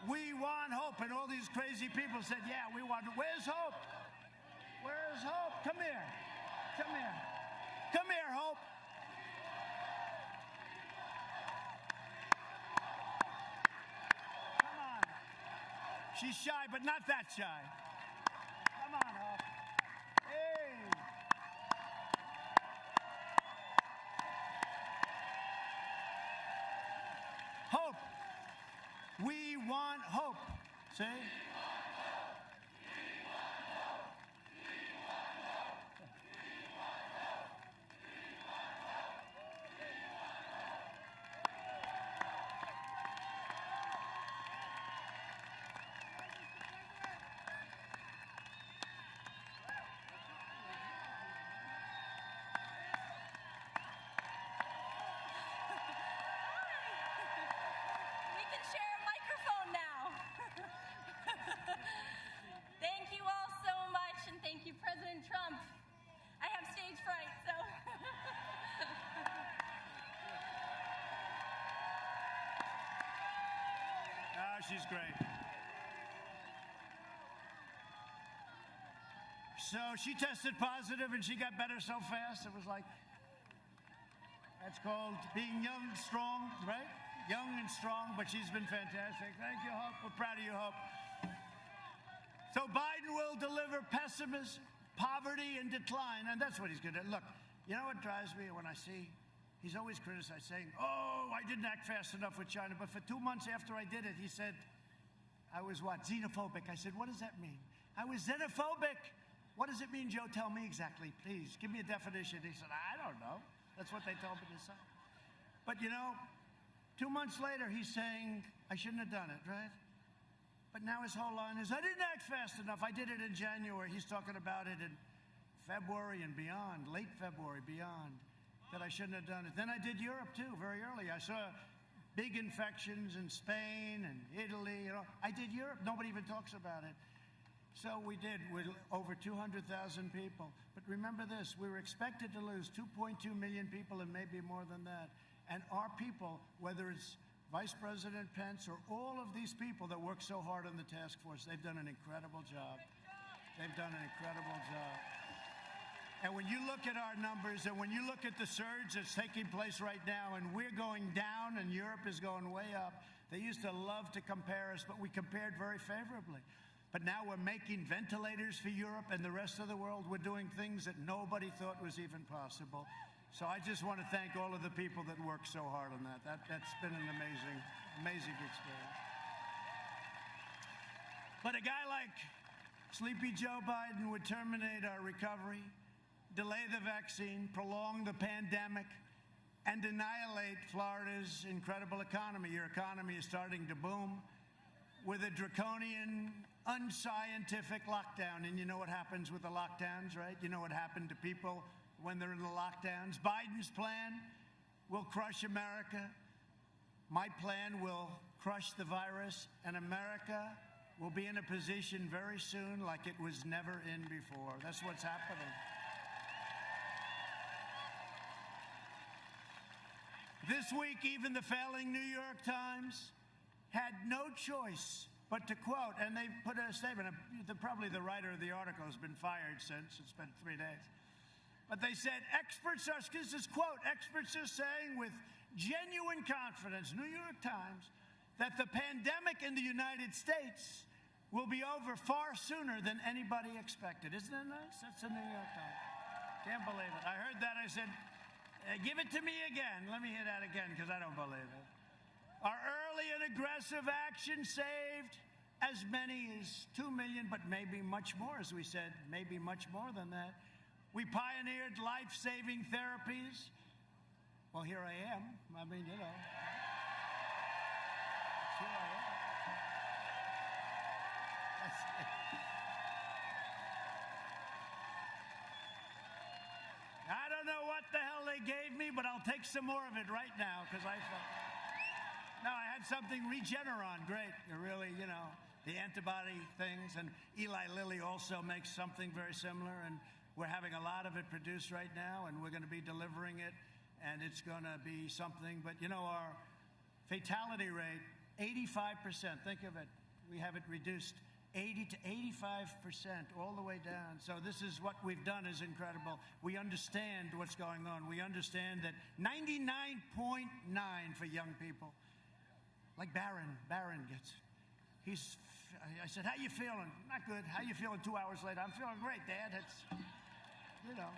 we want hope. And all these crazy people said, yeah, we want hope. Where's Hope? Where's Hope? Come here. Come here. Come here, Hope. Come on. She's shy, but not that shy. Come on, Hope. Hey. Hope. We want hope. See? she's great. So she tested positive and she got better so fast. It was like, that's called being young, strong, right? Young and strong, but she's been fantastic. Thank you, Hope. We're proud of you, Hope. So Biden will deliver pessimism, poverty, and decline, and that's what he's going to do. Look, you know what drives me when I see, he's always criticized, saying, oh, I didn't act fast enough with China, but for 2 months after I did it, he said, I was what, xenophobic. I said, what does that mean? I was xenophobic. What does it mean, Joe? Tell me exactly, please. Give me a definition. He said, I don't know. That's what they told me to say. But, you know, 2 months later, he's saying, I shouldn't have done it, right? But now his whole line is, I didn't act fast enough. I did it in January. He's talking about it in February and beyond, late February, beyond, that I shouldn't have done it. Then I did Europe, too, very early. I saw big infections in Spain and Italy. You know, I did Europe. Nobody even talks about it. So we did with over 200,000 people. But remember this, we were expected to lose 2.2 million people and maybe more than that. And our people, whether it's Vice President Pence or all of these people that work so hard on the task force, they've done an incredible job. They've done an incredible job. And when you look at our numbers and when you look at the surge that's taking place right now, and we're going down and Europe is going way up, they used to love to compare us, but we compared very favorably. But now we're making ventilators for Europe and the rest of the world. We're doing things that nobody thought was even possible. So I just want to thank all of the people that worked so hard on that. That's been an amazing experience. But a guy like Sleepy Joe Biden would terminate our recovery, delay the vaccine, prolong the pandemic, and annihilate Florida's incredible economy. Your economy is starting to boom with a draconian, unscientific lockdown. And you know what happens with the lockdowns, right? You know what happened to people when they're in the lockdowns. Biden's plan will crush America. My plan will crush the virus, and America will be in a position very soon like it was never in before. That's what's happening. This week, even the failing New York Times had no choice but to quote, and they put a statement, probably the writer of the article has been fired since, it's been 3 days. But they said, this is quote, experts are saying with genuine confidence, New York Times, that the pandemic in the United States will be over far sooner than anybody expected. Isn't that nice? That's the New York Times. Can't believe it. I heard that, I said, give it to me again. Let me hear that again, because I don't believe it. Our early and aggressive action saved as many as 2 million, but maybe much more, as we said, maybe much more than that. We pioneered life-saving therapies. Well, here I am. I mean, you know. Here I am. I don't know what the hell they gave me, but I'll take some more of it right now, because I thought... No, I had something, Regeneron, great. They're really, you know, the antibody things. And Eli Lilly also makes something very similar. And we're having a lot of it produced right now, and we're going to be delivering it. And it's going to be something. But, you know, our fatality rate, 85%. Think of it. We have it reduced 80 to 85%, all the way down. So this is what we've done is incredible. We understand what's going on. We understand that 99.9 for young people. Like Barron gets. I said, how you feeling? Not good. How you feeling 2 hours later? I'm feeling great, Dad. It's, you know.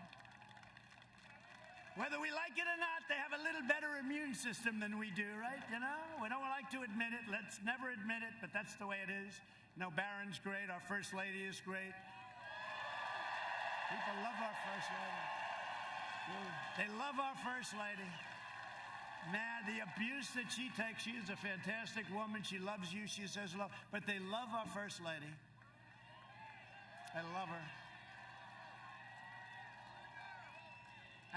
Whether we like it or not, they have a little better immune system than we do, right? You know, we don't like to admit it. Let's never admit it, but that's the way it is. You know, Barron's great. Our First Lady is great. People love our First Lady. They love our First Lady. Man, the abuse that she takes, she is a fantastic woman. She loves you. She says love. But they love our First Lady. They love her.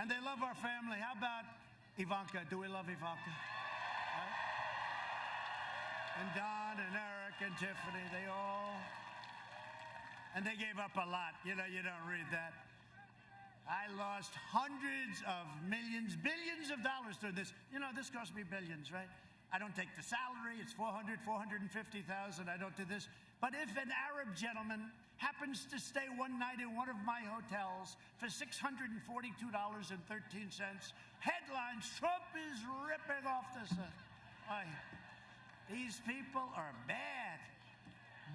And they love our family. How about Ivanka? Do we love Ivanka? Right? And Don and Eric and Tiffany, they all... And they gave up a lot. You know, you don't read that. I lost hundreds of millions, billions of dollars through this. You know, this cost me billions, right? I don't take the salary. It's 400, 450,000. I don't do this. But if an Arab gentleman happens to stay one night in one of my hotels for $642.13, headlines, Trump is ripping off the sun. These people are bad.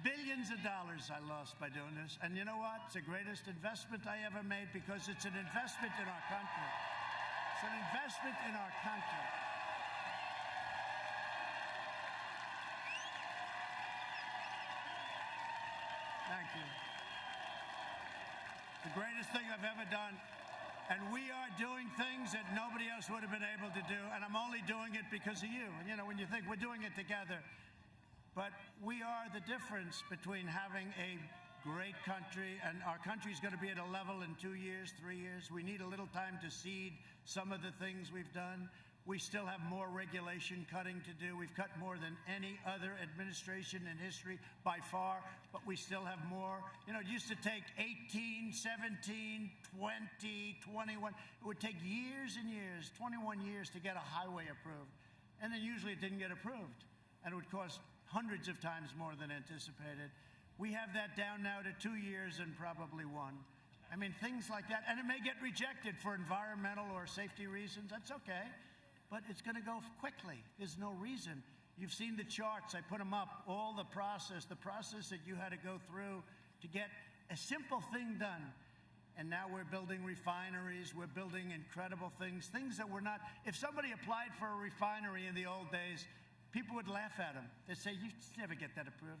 Billions of dollars I lost by doing this. And you know what? It's the greatest investment I ever made because it's an investment in our country. It's an investment in our country. Thank you. The greatest thing I've ever done. And we are doing things that nobody else would have been able to do. And I'm only doing it because of you. And you know, when you think we're doing it together, but we are the difference between having a great country, and our country's going to be at a level in 2 years, 3 years. We need a little time to seed some of the things we've done. We still have more regulation cutting to do. We've cut more than any other administration in history by far, but we still have more. You know, it used to take 18, 17, 20, 21. It would take years and years, 21 years to get a highway approved. And then usually it didn't get approved. And it would cost hundreds of times more than anticipated. We have that down now to 2 years and probably 1. I mean, things like that. And it may get rejected for environmental or safety reasons. That's okay. But it's going to go quickly. There's no reason. You've seen the charts. I put them up. All the process that you had to go through to get a simple thing done. And now we're building refineries. We're building incredible things. Things that were not. If somebody applied for a refinery in the old days, people would laugh at them. They'd say, you never get that approved.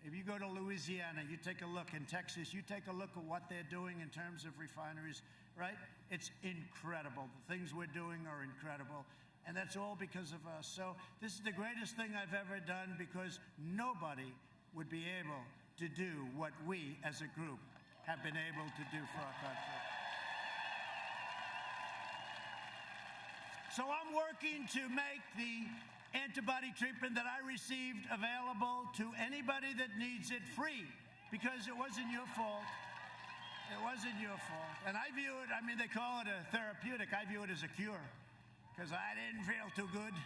If you go to Louisiana, you take a look. In Texas, you take a look at what they're doing in terms of refineries, right? It's incredible. The things we're doing are incredible. And that's all because of us. So this is the greatest thing I've ever done because nobody would be able to do what we as a group have been able to do for our country. So I'm working to make the antibody treatment that I received available to anybody that needs it free because it wasn't your fault. It wasn't your fault. And I view it, I mean, they call it a therapeutic. I view it as a cure because I didn't feel too good.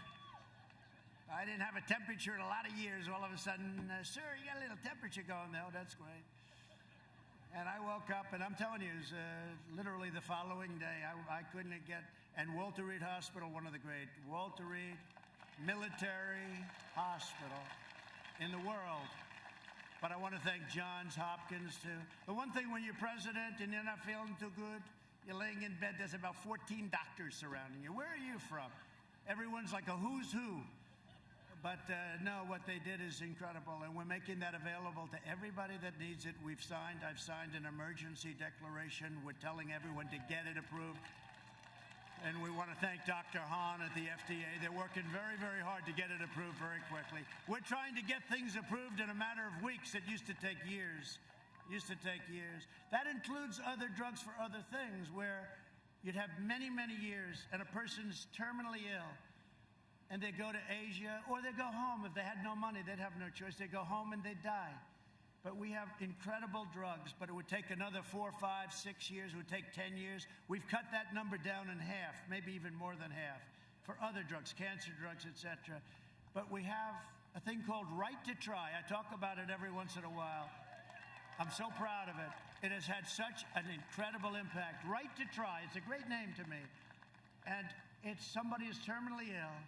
I didn't have a temperature in a lot of years. All of a sudden, sir, you got a little temperature going there. Oh, that's great. And I woke up, and I'm telling you, it was, literally the following day, I couldn't get, and Walter Reed Hospital, one of the great, Walter Reed Military Hospital in the world. But I want to thank Johns Hopkins, too. The one thing when you're president and you're not feeling too good, you're laying in bed, there's about 14 doctors surrounding you. Where are you from? Everyone's like a who's who. But no, what they did is incredible, and we're making that available to everybody that needs it. I've signed an emergency declaration. We're telling everyone to get it approved. And we want to thank Dr. Hahn at the FDA. They're working very, very hard to get it approved very quickly. We're trying to get things approved in a matter of weeks. It used to take years. That includes other drugs for other things where you'd have many, many years and a person's terminally ill and they go to Asia or they go home. If they had no money, they'd have no choice. They'd go home and they'd die. But we have incredible drugs, but it would take another 4, 5, 6 years. It would take 10 years. We've cut that number down in half, maybe even more than half, for other drugs, cancer drugs, etc. But we have a thing called Right to Try. I talk about it every once in a while. I'm so proud of it. It has had such an incredible impact. Right to Try, it's a great name to me. And it's somebody is terminally ill,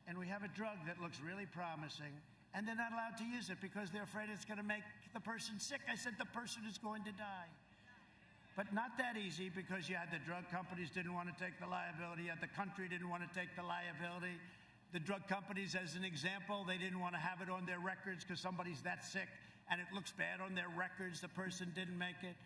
and we have a drug that looks really promising, and they're not allowed to use it because they're afraid it's going to make the person sick. I said the person is going to die. But not that easy because you had the drug companies didn't want to take the liability, you had the country didn't want to take the liability. The drug companies, as an example, they didn't want to have it on their records because somebody's that sick and it looks bad on their records, the person didn't make it.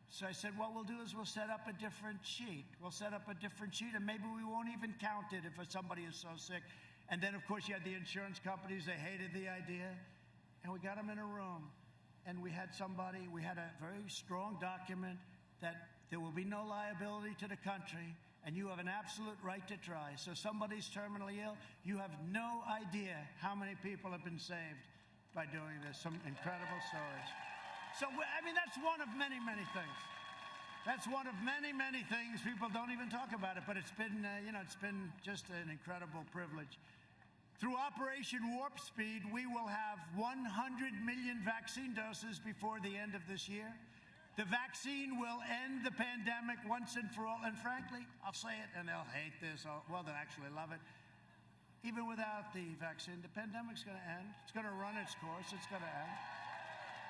So I said, what we'll do is we'll set up a different sheet. We'll set up a different sheet, and maybe we won't even count it if somebody is so sick. And then, of course, you had the insurance companies. They hated the idea. And we got them in a room. And we had a very strong document that there will be no liability to the country, and you have an absolute right to try. So somebody's terminally ill, you have no idea how many people have been saved by doing this. Some incredible stories. So, I mean, that's one of many, many things. That's one of many, many things. People don't even talk about it, but it's been, it's been just an incredible privilege. Through Operation Warp Speed, we will have 100 million vaccine doses before the end of this year. The vaccine will end the pandemic once and for all. And frankly, I'll say it, and they'll hate this. Well, they'll actually love it. Even without the vaccine, the pandemic's going to end. It's going to run its course. It's going to end.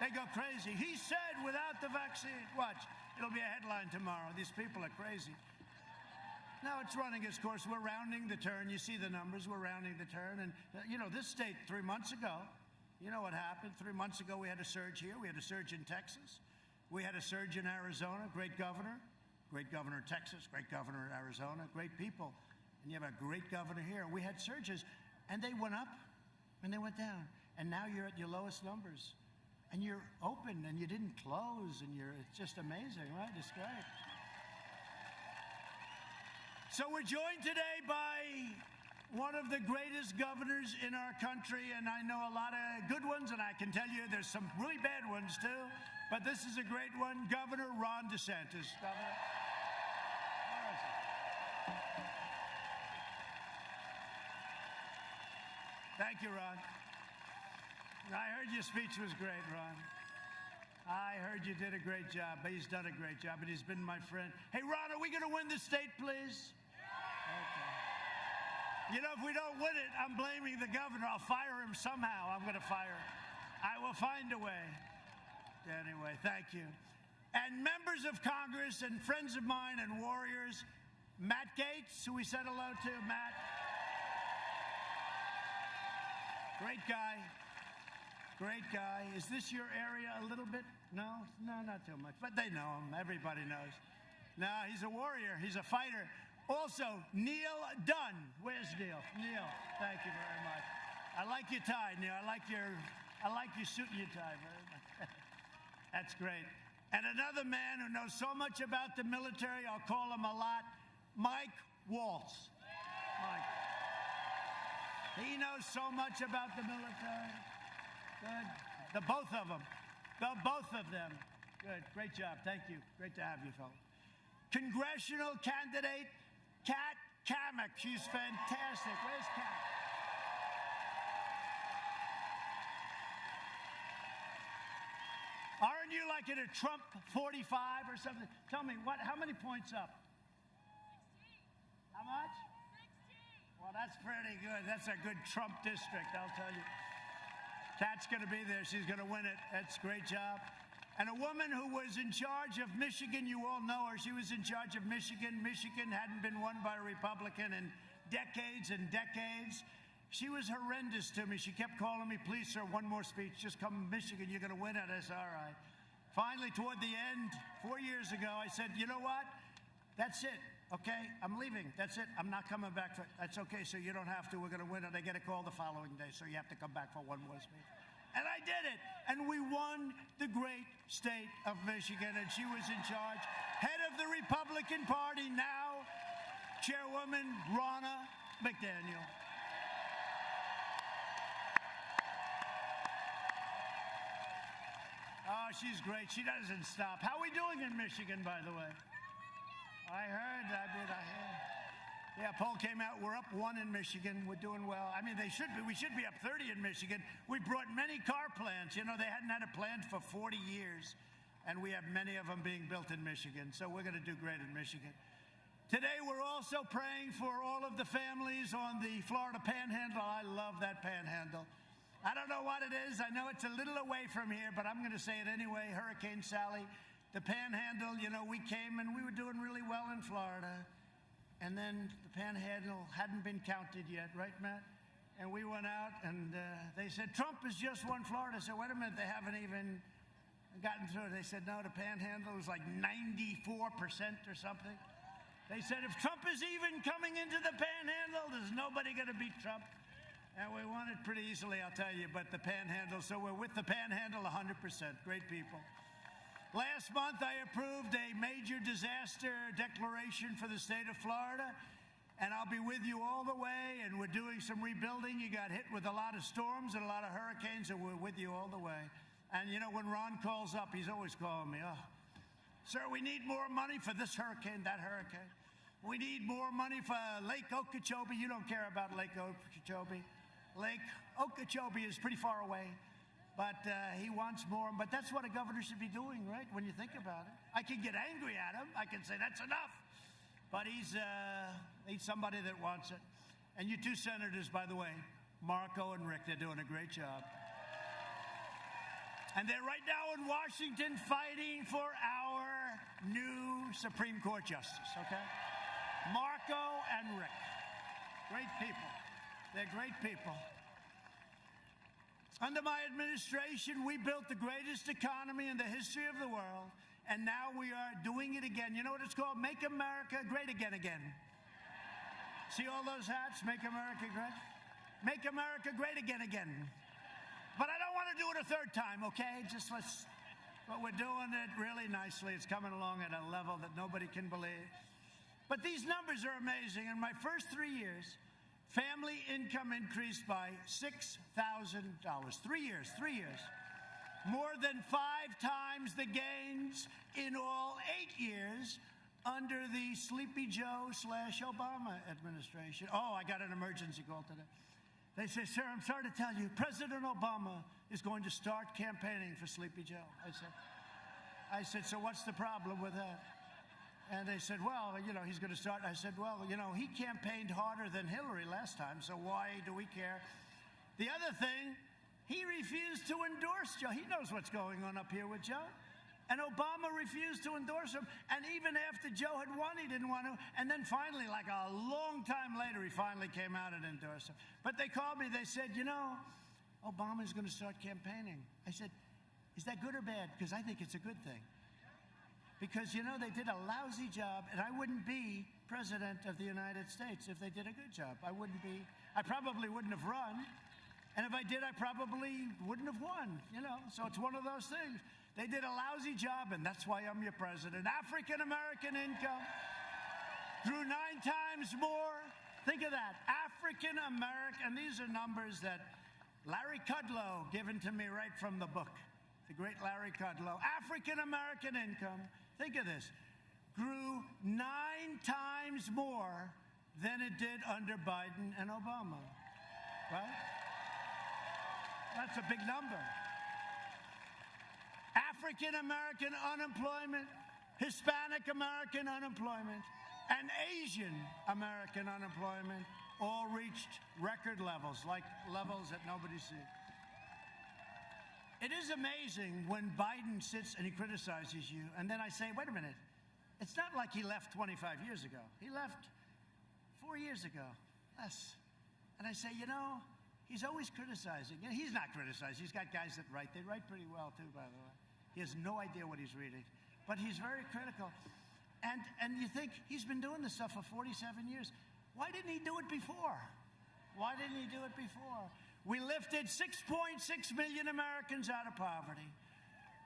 They go crazy. He said without the vaccine. Watch. It'll be a headline tomorrow. These people are crazy. Now it's running its course. We're rounding the turn. You see the numbers. We're rounding the turn. And, you know, this state 3 months ago, you know what happened? 3 months ago, we had a surge here. We had a surge in Texas. We had a surge in Arizona. Great governor. Great governor in Texas. Great governor in Arizona. Great people. And you have a great governor here. We had surges. And they went up and they went down. And now you're at your lowest numbers. And you're open and you didn't close. And it's just amazing, right? It's great. So we're joined today by one of the greatest governors in our country, and I know a lot of good ones, and I can tell you there's some really bad ones too, but this is a great one, Governor Ron DeSantis. Governor. Thank you, Ron. I heard your speech was great, Ron. I heard you did a great job. He's done a great job, and he's been my friend. Hey, Ron, are we going to win the state, please? Okay. You know, if we don't win it, I'm blaming the governor. I'll fire him somehow. I'm going to fire him. I will find a way. Anyway, thank you. And members of Congress and friends of mine and warriors, Matt Gaetz, who we said hello to. Matt. Great guy. Great guy. Is this your area a little bit? No, not too much. But they know him. Everybody knows. No, he's a warrior. He's a fighter. Also, Neil Dunn. Where's Neil? Neil, thank you very much. I like your tie, Neil. I like your suit and your tie very much. That's great. And another man who knows so much about the military, I'll call him a lot, Mike Waltz. Mike. He knows so much about the military. Good. The both of them. The both of them. Good. Great job. Thank you. Great to have you, fellow. Congressional candidate Kat Cammack. She's fantastic. Where's Kat? Aren't you like in a Trump 45 or something? Tell me, how many points up? 16. How much? 16. Well, that's pretty good. That's a good Trump district, I'll tell you. Kat's going to be there. She's going to win it. That's a great job. And a woman who was in charge of Michigan, you all know her. She was in charge of Michigan. Michigan hadn't been won by a Republican in decades and decades. She was horrendous to me. She kept calling me, please, sir, one more speech. Just come to Michigan. You're going to win it. I said, all right. Finally, toward the end, 4 years ago, I said, you know what? That's it. Okay, I'm leaving. That's it. I'm not coming back. That's okay, so you don't have to. We're going to win it. I get a call the following day, so you have to come back for one more speech. And I did it. And we won the great state of Michigan, and she was in charge. Head of the Republican Party now, Chairwoman Ronna McDaniel. Oh, she's great. She doesn't stop. How are we doing in Michigan, by the way? I heard. Yeah, poll came out. We're up 1 in Michigan. We're doing well. I mean, we should be up 30 in Michigan. We brought many car plants. You know, they hadn't had a plant for 40 years, and we have many of them being built in Michigan. So we're going to do great in Michigan. Today, we're also praying for all of the families on the Florida Panhandle. I love that Panhandle. I don't know what it is. I know it's a little away from here, but I'm going to say it anyway. Hurricane Sally, the Panhandle, you know, we came and we were doing really well in Florida. And then the Panhandle hadn't been counted yet, right, Matt? And we went out and they said, Trump has just won Florida. I said, wait a minute, they haven't even gotten through it. They said, no, the Panhandle was like 94% or something. They said, if Trump is even coming into the Panhandle, there's nobody going to beat Trump. And we won it pretty easily, I'll tell you, but the Panhandle, so we're with the Panhandle 100%. Great people. Last month, I approved a major disaster declaration for the state of Florida, and I'll be with you all the way, and we're doing some rebuilding. You got hit with a lot of storms and a lot of hurricanes, and we're with you all the way. And, you know, when Ron calls up, he's always calling me, oh, sir, we need more money for this hurricane, that hurricane. We need more money for Lake Okeechobee. You don't care about Lake Okeechobee. Lake Okeechobee is pretty far away, but he wants more. But that's what a governor should be doing, right, when you think about it. I can get angry at him. I can say, that's enough. But he's somebody that wants it. And you two senators, by the way, Marco and Rick, they're doing a great job. And they're right now in Washington fighting for our new Supreme Court justice, okay? Marco and Rick. Great people. They're great people. Under my administration, we built the greatest economy in the history of the world, and now we are doing it again. You know what it's called? Make America Great Again again. See all those hats? Make America Great? Make America Great Again again. But I don't want to do it a third time, okay? But we're doing it really nicely. It's coming along at a level that nobody can believe. But these numbers are amazing. In my first 3 years, family income increased by $6,000. 3 years. More than 5 times the gains in all 8 years under the Sleepy Joe / Obama administration. Oh, I got an emergency call today. They say, sir, I'm sorry to tell you, President Obama is going to start campaigning for Sleepy Joe. I said, so what's the problem with that? And they said, well, you know, he's going to start. I said, well, you know, he campaigned harder than Hillary last time, so why do we care? The other thing, he refused to endorse Joe. He knows what's going on up here with Joe. And Obama refused to endorse him. And even after Joe had won, he didn't want to. And then finally, like a long time later, he finally came out and endorsed him. But they called me. They said, you know, Obama's going to start campaigning. I said, is that good or bad? Because I think it's a good thing. Because, you know, they did a lousy job, and I wouldn't be president of the United States if they did a good job. I probably wouldn't have run. And if I did, I probably wouldn't have won, you know. So it's one of those things. They did a lousy job, and that's why I'm your president. African-American income grew 9 times more. Think of that. African-American, and these are numbers that Larry Kudlow given to me right from the book. The great Larry Kudlow. African-American income, think of this, grew 9 times more than it did under Biden and Obama, right? That's a big number. African-American unemployment, Hispanic-American unemployment, and Asian-American unemployment all reached record levels, like levels that nobody sees. It is amazing when Biden sits and he criticizes you, and then I say, wait a minute, it's not like he left 25 years ago. He left 4 years ago, less. And I say, you know, he's always criticizing. He's not criticizing. He's got guys that write. They write pretty well, too, by the way. He has no idea what he's reading. But he's very critical. And you think, he's been doing this stuff for 47 years. Why didn't he do it before? Why didn't he do it before? We lifted 6.6 million Americans out of poverty.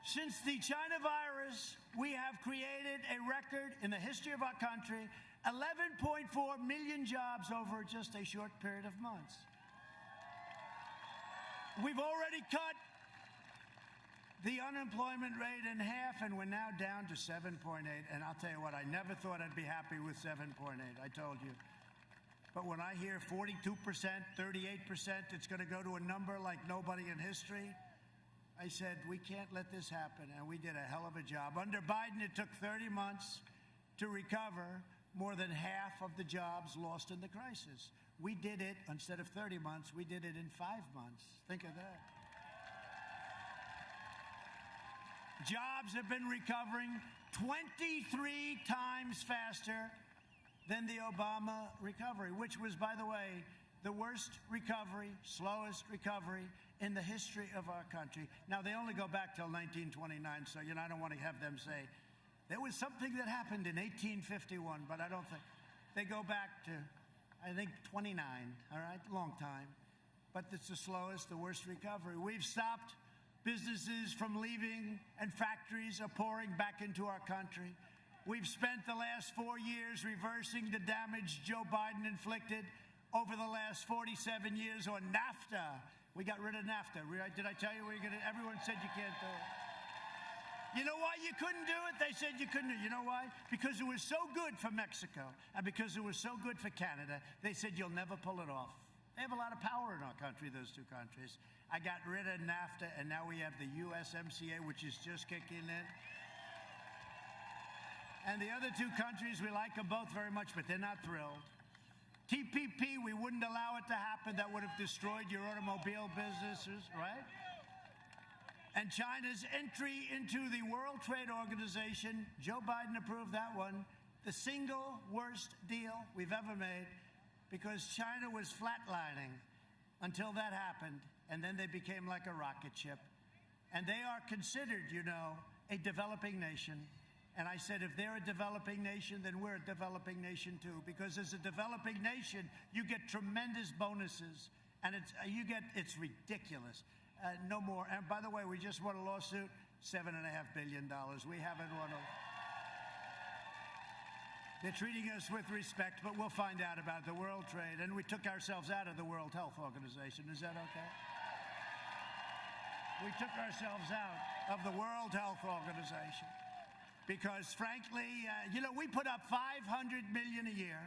Since the China virus, we have created a record in the history of our country, 11.4 million jobs over just a short period of months. We've already cut the unemployment rate in half, and we're now down to 7.8. And I'll tell you what, I never thought I'd be happy with 7.8. I told you. But when I hear 42%, 38%, it's going to go to a number like nobody in history, I said, we can't let this happen. And we did a hell of a job. Under Biden, it took 30 months to recover more than half of the jobs lost in the crisis. We did it, instead of 30 months, we did it in 5 months. Think of that. Jobs have been recovering 23 times faster than the Obama recovery, which was, by the way, the worst recovery, slowest recovery in the history of our country. Now, they only go back till 1929, so, you know, I don't want to have them say, there was something that happened in 1851, but I don't think. They go back to, I think, 29, all right? Long time. But it's the slowest, the worst recovery. We've stopped businesses from leaving, and factories are pouring back into our country. We've spent the last 4 years reversing the damage Joe Biden inflicted over the last 47 years on NAFTA. We got rid of NAFTA. Did I tell you everyone said you can't do it? You know why you couldn't do it? They said you couldn't do it. You know why? Because it was so good for Mexico, and because it was so good for Canada, they said you'll never pull it off. They have a lot of power in our country, those two countries. I got rid of NAFTA, and now we have the USMCA, which is just kicking in. And the other two countries, we like them both very much, but they're not thrilled. TPP, we wouldn't allow it to happen. That would have destroyed your automobile businesses, right? And China's entry into the World Trade Organization, Joe Biden approved that one, the single worst deal we've ever made, because China was flatlining until that happened, and then they became like a rocket ship. And they are considered, you know, a developing nation. And I said, if they're a developing nation, then we're a developing nation too. Because as a developing nation, you get tremendous bonuses, and it's ridiculous. No more. And by the way, we just won a lawsuit, $7.5 billion. We haven't won a. They're treating us with respect, but we'll find out about the World Trade. And we took ourselves out of the World Health Organization. Is that okay? We took ourselves out of the World Health Organization. Because, frankly, you know, we put up $500 million a year.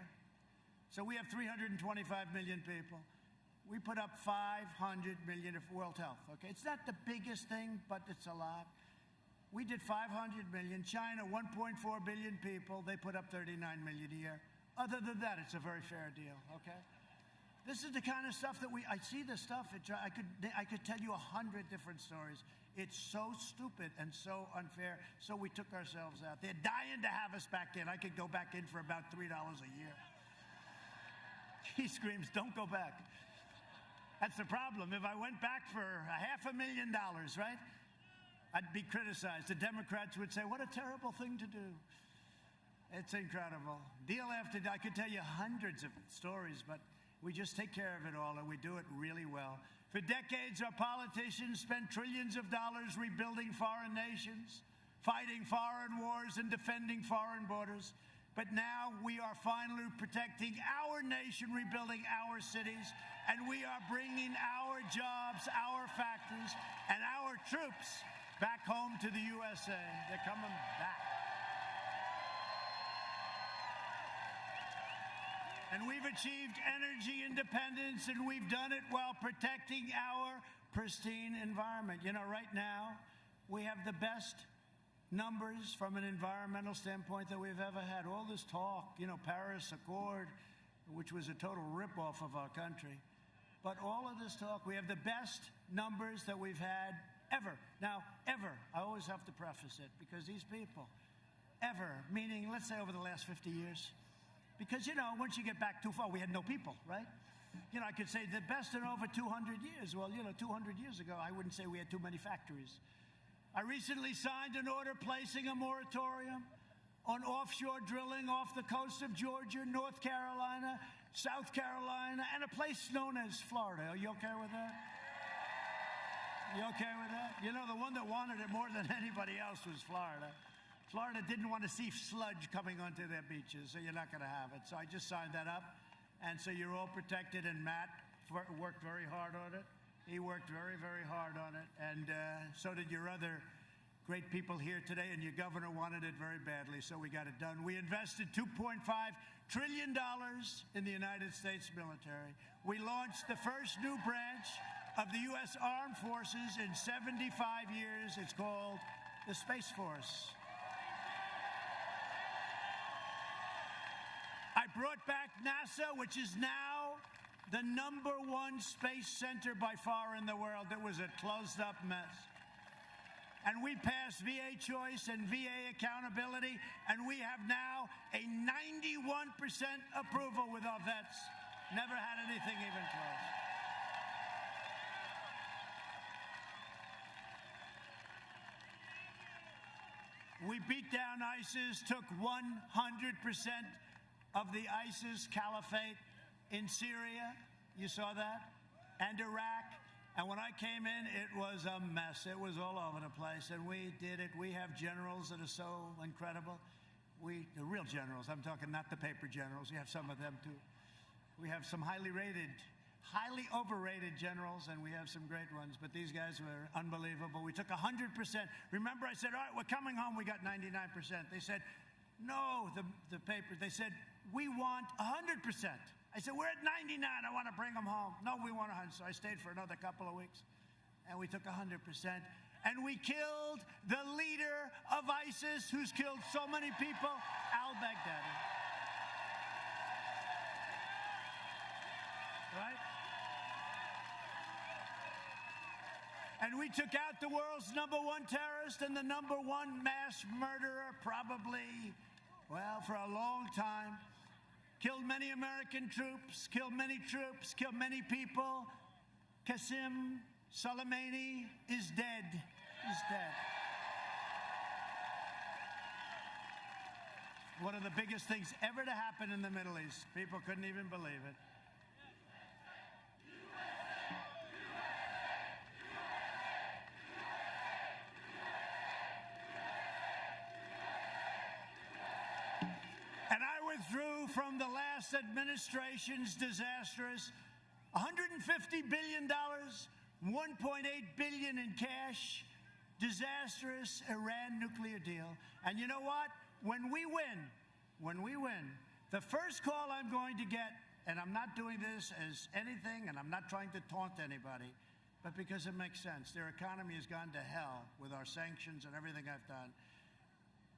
So we have 325 million people. We put up $500 million for World Health, okay? It's not the biggest thing, but it's a lot. We did $500 million. China, 1.4 billion people. They put up 39 million a year. Other than that, it's a very fair deal, okay? This is the kind of stuff that I see this stuff. I could tell you 100 different stories. It's so stupid and so unfair. So we took ourselves out. They're dying to have us back in. I could go back in for about $3 a year. He screams, don't go back. That's the problem. If I went back for $500,000, right, I'd be criticized. The Democrats would say, what a terrible thing to do. It's incredible. Deal after deal. I could tell you hundreds of stories, but we just take care of it all, and we do it really well. For decades, our politicians spent trillions of dollars rebuilding foreign nations, fighting foreign wars, and defending foreign borders. But now we are finally protecting our nation, rebuilding our cities, and we are bringing our jobs, our factories, and our troops back home to the USA. They're coming back. And we've achieved energy independence, and we've done it while protecting our pristine environment. You know, right now, we have the best numbers from an environmental standpoint that we've ever had. All this talk, you know, Paris Accord, which was a total ripoff of our country. But all of this talk, we have the best numbers that we've had ever. Now, ever, I always have to preface it, because these people, ever, meaning, let's say over the last 50 years, because, you know, once you get back too far, we had no people, right? You know, I could say the best in over 200 years. Well, you know, 200 years ago, I wouldn't say we had too many factories. I recently signed an order placing a moratorium on offshore drilling off the coast of Georgia, North Carolina, South Carolina, and a place known as Florida. Are you okay with that? You okay with that? You know, the one that wanted it more than anybody else was Florida. Florida didn't want to see sludge coming onto their beaches, so you're not going to have it. So I just signed that up, and so you're all protected, and Matt worked very hard on it. He worked very, very hard on it, and so did your other great people here today, and your governor wanted it very badly, so we got it done. We invested $2.5 trillion in the United States military. We launched the first new branch of the U.S. Armed Forces in 75 years. It's called the Space Force. I brought back NASA, which is now the #1 space center by far in the world. It was a closed-up mess. And we passed VA choice and VA accountability, and we have now a 91% approval with our vets. Never had anything even close. We beat down ISIS, took 100% of the ISIS caliphate in Syria. You saw that? And Iraq. And when I came in, it was a mess. It was all over the place, and we did it. We have generals that are so incredible. The real generals. I'm talking not the paper generals. We have some of them, too. We have some highly overrated generals, and we have some great ones. But these guys were unbelievable. We took 100%. Remember, I said, all right, we're coming home. We got 99%. They said, no, the paper. They said, we want 100%. I said, we're at 99. I want to bring them home. No, we want 100. So I stayed for another couple of weeks, and we took 100%. And we killed the leader of ISIS, who's killed so many people, al-Baghdadi. Right? And we took out the world's #1 terrorist and the #1 mass murderer, probably, well, for a long time. Killed many American troops, killed many troops, killed many people. Qasem Soleimani is dead. He's dead. One of the biggest things ever to happen in the Middle East. People couldn't even believe it. And I withdrew from the last administration's disastrous $150 billion, $1.8 billion in cash, disastrous Iran nuclear deal. And you know what? When we win, the first call I'm going to get, and I'm not doing this as anything, and I'm not trying to taunt anybody, but because it makes sense. Their economy has gone to hell with our sanctions and everything I've done.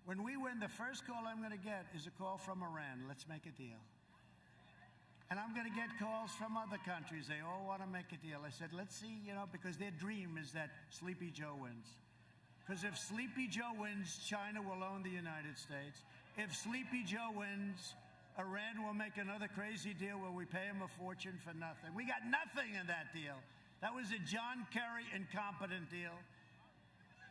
When we win, the first call I'm going to get is a call from Iran. Let's make a deal. And I'm going to get calls from other countries. They all want to make a deal. I said, let's see, because their dream is that Sleepy Joe wins. Because if Sleepy Joe wins, China will own the United States. If Sleepy Joe wins, Iran will make another crazy deal where we pay him a fortune for nothing. We got nothing in that deal. That was a John Kerry incompetent deal.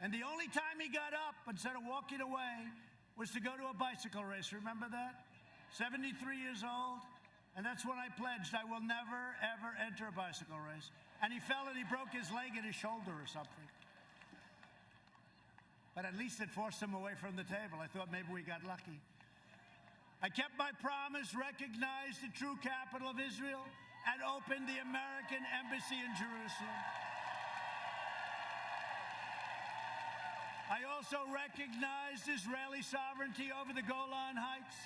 And the only time he got up, instead of walking away, was to go to a bicycle race. Remember that? 73 years old. And that's when I pledged I will never, ever enter a bicycle race. And he fell and he broke his leg and his shoulder or something. But at least it forced him away from the table. I thought maybe we got lucky. I kept my promise, recognized the true capital of Israel, and opened the American embassy in Jerusalem. I also recognized Israeli sovereignty over the Golan Heights.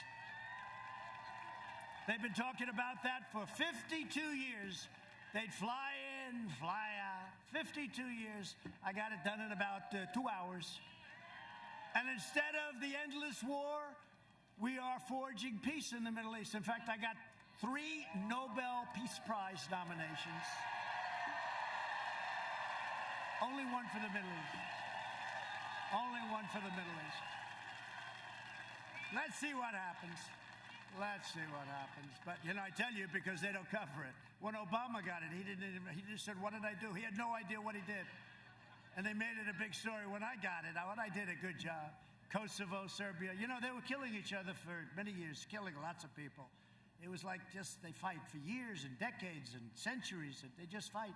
They've been talking about that for 52 years. They'd fly in, fly out. 52 years. I got it done in about 2 hours. And instead of the endless war, we are forging peace in the Middle East. In fact, I got 3 Nobel Peace Prize nominations. Only one for the Middle East. Only one for the Middle East. Let's see what happens. Let's see what happens. But, I tell you, because they don't cover it. When Obama got it, he just said, what did I do? He had no idea what he did. And they made it a big story. When I got it, I did a good job. Kosovo, Serbia, they were killing each other for many years, killing lots of people. It was like they fight for years and decades and centuries, and they just fight.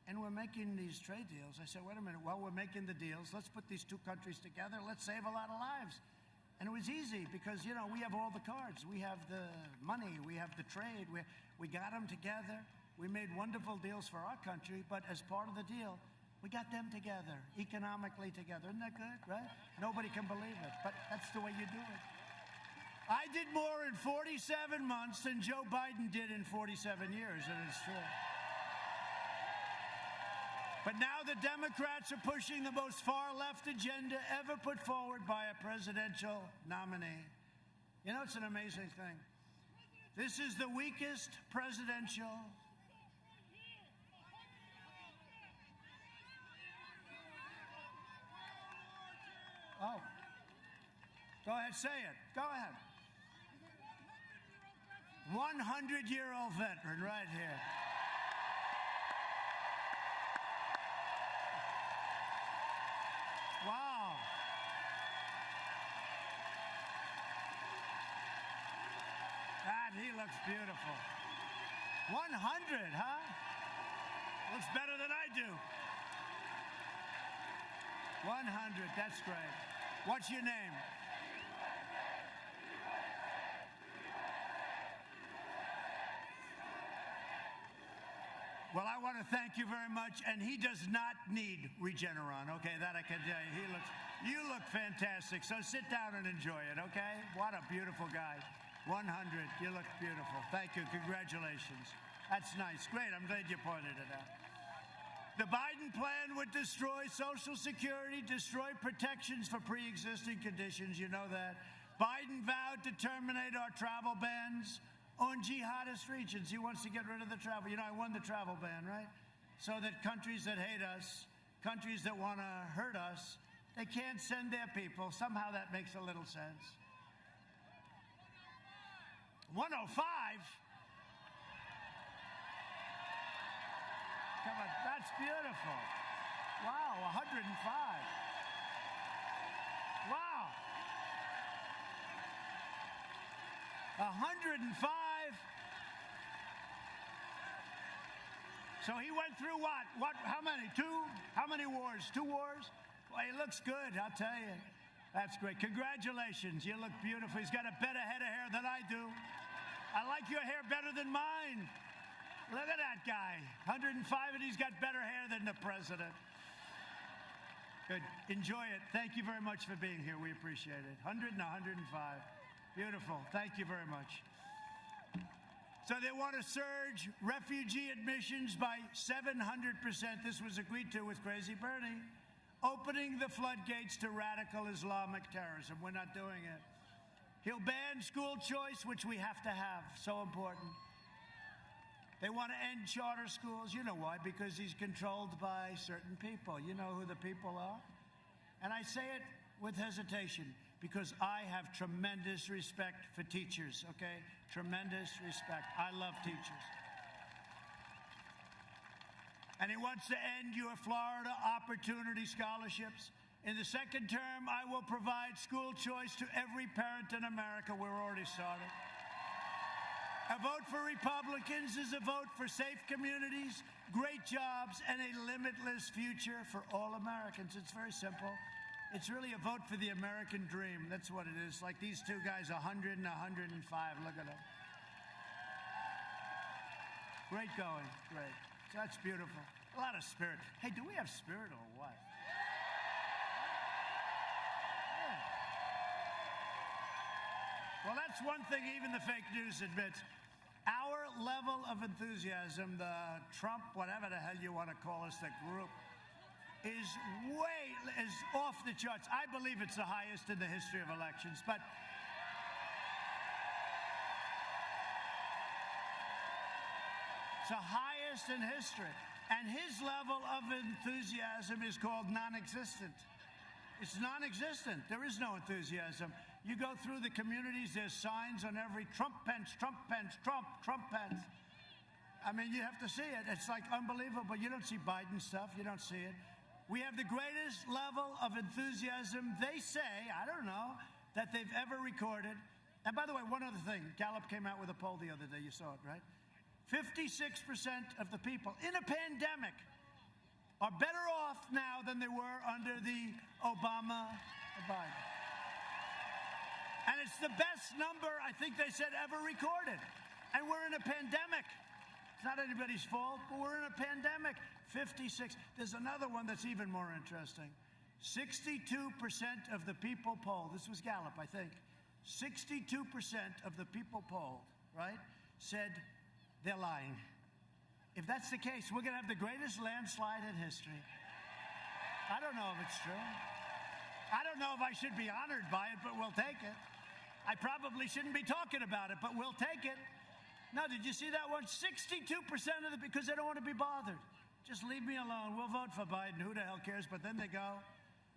And we're making these trade deals. I said, wait a minute, well, we're making the deals. Let's put these 2 countries together. Let's save a lot of lives. And it was easy because, we have all the cards. We have the money. We have the trade. We got them together. We made wonderful deals for our country, but as part of the deal, we got them together, economically together. Isn't that good, right? Nobody can believe it, but that's the way you do it. I did more in 47 months than Joe Biden did in 47 years, and it's true. But now the Democrats are pushing the most far-left agenda ever put forward by a presidential nominee. It's an amazing thing. This is the weakest presidential. Oh. Go ahead, say it. Go ahead. 100-year-old veteran right here. Wow. He looks beautiful. 100, huh? Looks better than I do. 100, that's great. What's your name? Well, I want to thank you very much, and he does not need Regeneron, okay? That I can tell you. You look fantastic, so sit down and enjoy it, okay? What a beautiful guy. 100. You look beautiful. Thank you. Congratulations. That's nice. Great. I'm glad you pointed it out. The Biden plan would destroy Social Security, destroy protections for pre-existing conditions. You know that. Biden vowed to terminate our travel bans on jihadist regions. He wants to get rid of the travel. You know, I won the travel ban, right? So that countries that hate us, countries that want to hurt us, they can't send their people. Somehow that makes a little sense. 105? Come on, that's beautiful. Wow, 105. Wow. 105. So he went through what? How many? How many wars? 2 wars? Well, he looks good, I'll tell you. That's great. Congratulations. You look beautiful. He's got a better head of hair than I do. I like your hair better than mine. Look at that guy. 105, and he's got better hair than the president. Good. Enjoy it. Thank you very much for being here. We appreciate it. 100 and 105. Beautiful. Thank you very much. So they want to surge refugee admissions by 700%. This was agreed to with Crazy Bernie. Opening the floodgates to radical Islamic terrorism. We're not doing it. He'll ban school choice, which we have to have. So important. They want to end charter schools. You know why? Because he's controlled by certain people. You know who the people are? And I say it with hesitation because I have tremendous respect for teachers, okay? Tremendous respect. I love teachers. And he wants to end your Florida Opportunity Scholarships. In the second term, I will provide school choice to every parent in America. We're already started. A vote for Republicans is a vote for safe communities, great jobs, and a limitless future for all Americans. It's very simple. It's really a vote for the American dream. That's what it is. Like these two guys, 100 and 105. Look at them. Great going. Great. So that's beautiful. A lot of spirit. Hey, do we have spirit or what? Yeah. Well, that's one thing even the fake news admits. Our level of enthusiasm, the Trump, whatever the hell you want to call us, the group, is off the charts. I believe it's the highest in the history of elections, but it's the highest in history. And his level of enthusiasm is called non-existent. It's non-existent. There is no enthusiasm. You go through the communities, there's signs on every Trump pence, Trump pence, Trump pence. I mean, you have to see it. It's like unbelievable. You don't see Biden stuff. You don't see it. We have the greatest level of enthusiasm, they say, I don't know, that they've ever recorded. And by the way, one other thing. Gallup came out with a poll the other day. You saw it, right? 56% of the people in a pandemic are better off now than they were under the Obama-Biden. And it's the best number, I think they said, ever recorded. And we're in a pandemic. It's not anybody's fault, but we're in a pandemic. 56. There's another one that's even more interesting. 62% of the people polled, this was Gallup, I think, 62% of the people polled, right, said they're lying. If that's the case, we're going to have the greatest landslide in history. I don't know if it's true. I don't know if I should be honored by it, but we'll take it. I probably shouldn't be talking about it, but we'll take it. No, did you see that one? 62% of because they don't want to be bothered. Just leave me alone. We'll vote for Biden. Who the hell cares? But then they go.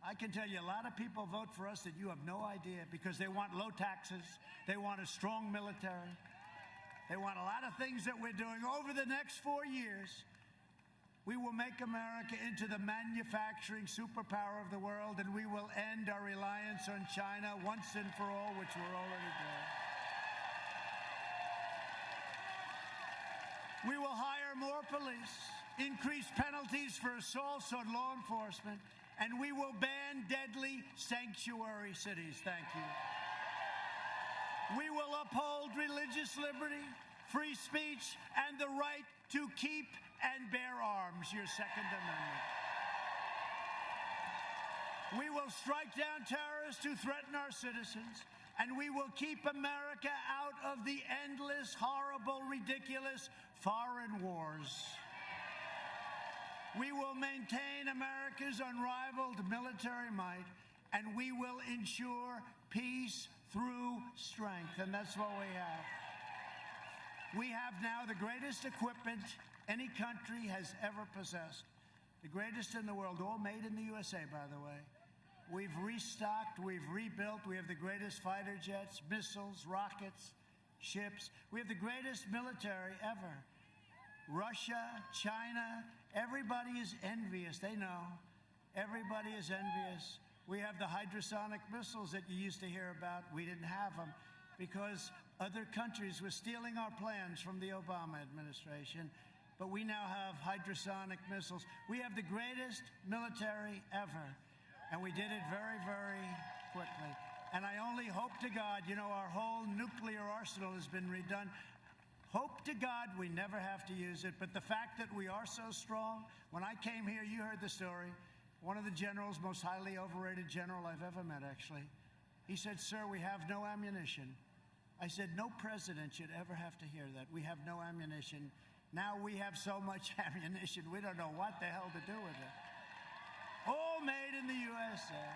I can tell you a lot of people vote for us that you have no idea because they want low taxes. They want a strong military. They want a lot of things that we're doing. Over the next 4 years, we will make America into the manufacturing superpower of the world, and we will end our reliance on China once and for all, which we're already doing. We will hire more police, increase penalties for assaults on law enforcement, and we will ban deadly sanctuary cities. Thank you. We will uphold religious liberty, free speech, and the right to keep and bear arms, your Second Amendment. We will strike down terrorists who threaten our citizens. And we will keep America out of the endless, horrible, ridiculous foreign wars. We will maintain America's unrivaled military might, and we will ensure peace through strength. And that's what we have. We have now the greatest equipment any country has ever possessed. The greatest in the world, all made in the USA, by the way. We've restocked, we've rebuilt. We have the greatest fighter jets, missiles, rockets, ships. We have the greatest military ever. Russia, China, everybody is envious. They know. Everybody is envious. We have the hypersonic missiles that you used to hear about. We didn't have them because other countries were stealing our plans from the Obama administration. But we now have hypersonic missiles. We have the greatest military ever. And we did it very, very quickly. And I only hope to God, you know, our whole nuclear arsenal has been redone. Hope to God we never have to use it. But the fact that we are so strong, when I came here, you heard the story. One of the generals, most highly overrated general I've ever met, actually. He said, "Sir, we have no ammunition." I said, "No president should ever have to hear that. We have no ammunition." Now we have so much ammunition, we don't know what the hell to do with it. All made in the USA.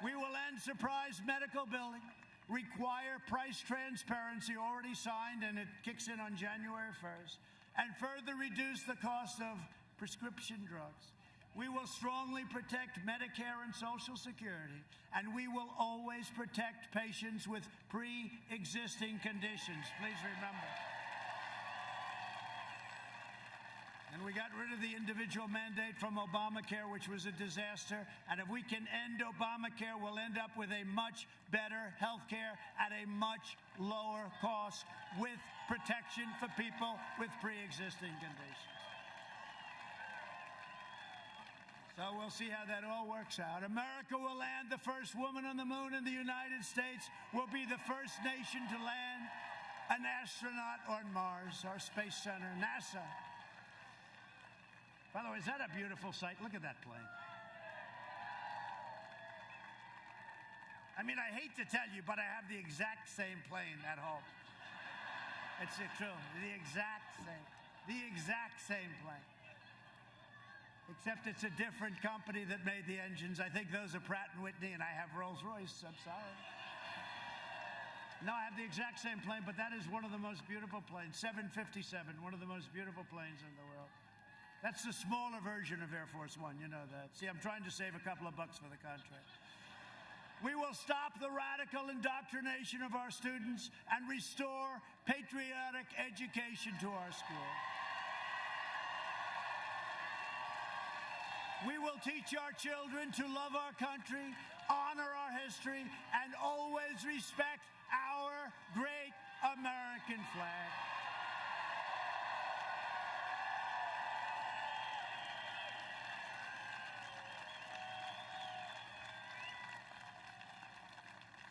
We will end surprise medical billing, require price transparency, already signed, and it kicks in on January 1st, and further reduce the cost of prescription drugs. We will strongly protect Medicare and Social Security, and we will always protect patients with pre-existing conditions. Please remember. And we got rid of the individual mandate from Obamacare, which was a disaster. And if we can end Obamacare, we'll end up with a much better health care at a much lower cost with protection for people with pre-existing conditions. So we'll see how that all works out. America will land the first woman on the moon, and the United States will be the first nation to land an astronaut on Mars, our space center, NASA. By the way, is that a beautiful sight? Look at that plane. I mean, I hate to tell you, but I have the exact same plane at home. It's true. The exact same plane. Except it's a different company that made the engines. I think those are Pratt & Whitney, and I have Rolls-Royce. I'm sorry. No, I have the exact same plane, but that is one of the most beautiful planes. 757, one of the most beautiful planes in the world. That's the smaller version of Air Force One, you know that. See, I'm trying to save a couple of bucks for the contract. We will stop the radical indoctrination of our students and restore patriotic education to our schools. We will teach our children to love our country, honor our history, and always respect our great American flag.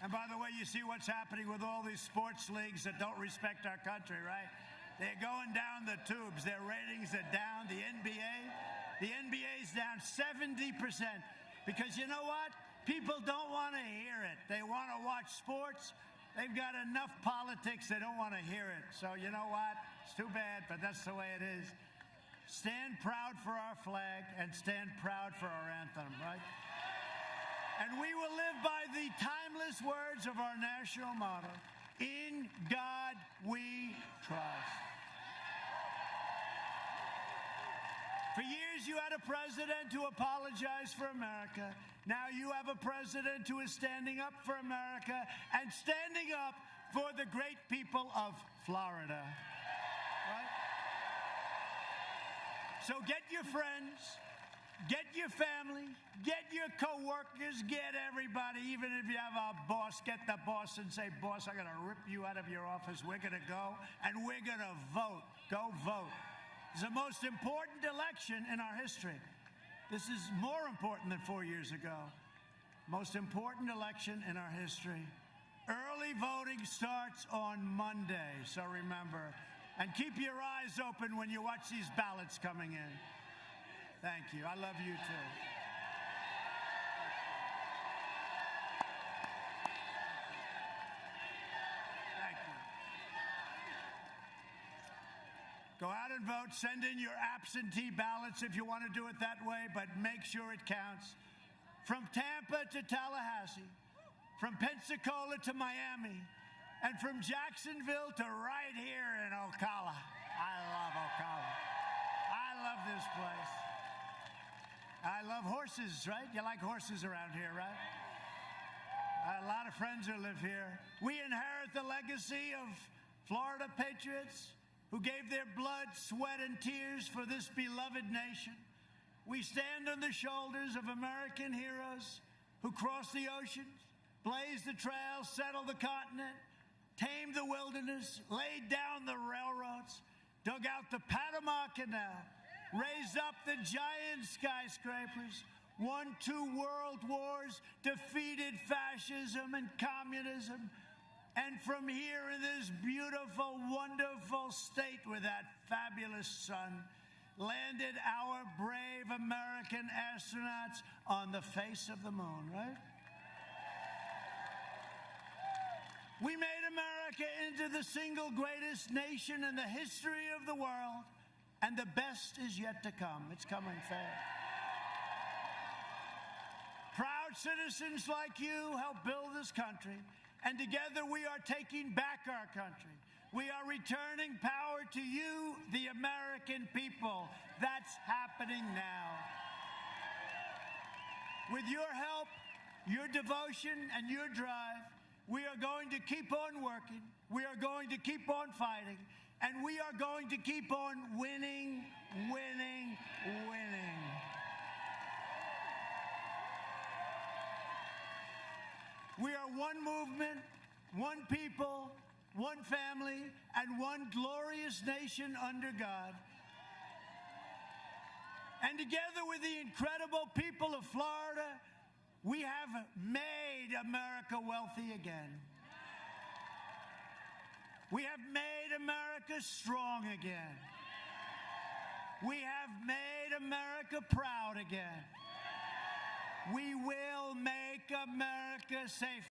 And by the way, you see what's happening with all these sports leagues that don't respect our country, right? They're going down the tubes. Their ratings are down. The NBA's down 70%. Because you know what? People don't want to hear it. They want to watch sports. They've got enough politics. They don't want to hear it. So you know what? It's too bad, but that's the way it is. Stand proud for our flag and stand proud for our anthem, right? And we will live by the timeless words of our national motto, "In God we trust." For years, you had a president who apologized for America. Now you have a president who is standing up for America and standing up for the great people of Florida. Right? So get your friends. Get your family, get your co-workers, get everybody. Even if you have a boss, get the boss and say, "Boss, I'm going to rip you out of your office. We're going to go and we're going to vote." Go vote. It's the most important election in our history. This is more important than 4 years ago. Most important election in our history. Early voting starts on Monday, so remember. And keep your eyes open when you watch these ballots coming in. Thank you. I love you too. Go out and vote. Send in your absentee ballots if you want to do it that way, but make sure it counts. From Tampa to Tallahassee, from Pensacola to Miami, and from Jacksonville to right here in Ocala. I love Ocala. I love this place. I love horses, right? You like horses around here, right? A lot of friends who live here. We inherit the legacy of Florida patriots who gave their blood, sweat, and tears for this beloved nation. We stand on the shoulders of American heroes who crossed the oceans, blazed the trails, settled the continent, tamed the wilderness, laid down the railroads, dug out the Panama Canal, raised up the giant skyscrapers, won 2 world wars, defeated fascism and communism, and from here in this beautiful, wonderful state with that fabulous sun, landed our brave American astronauts on the face of the moon, right? We made America into the single greatest nation in the history of the world, and the best is yet to come. It's coming fast. Proud citizens like you helped build this country, and together we are taking back our country. We are returning power to you, the American people. That's happening now. With your help, your devotion, and your drive, we are going to keep on working. We are going to keep on fighting. And we are going to keep on winning, winning, winning. We are one movement, one people, one family, and one glorious nation under God. And together with the incredible people of Florida, we have made America wealthy again. We have made America strong again. We have made America proud again. We will make America safe.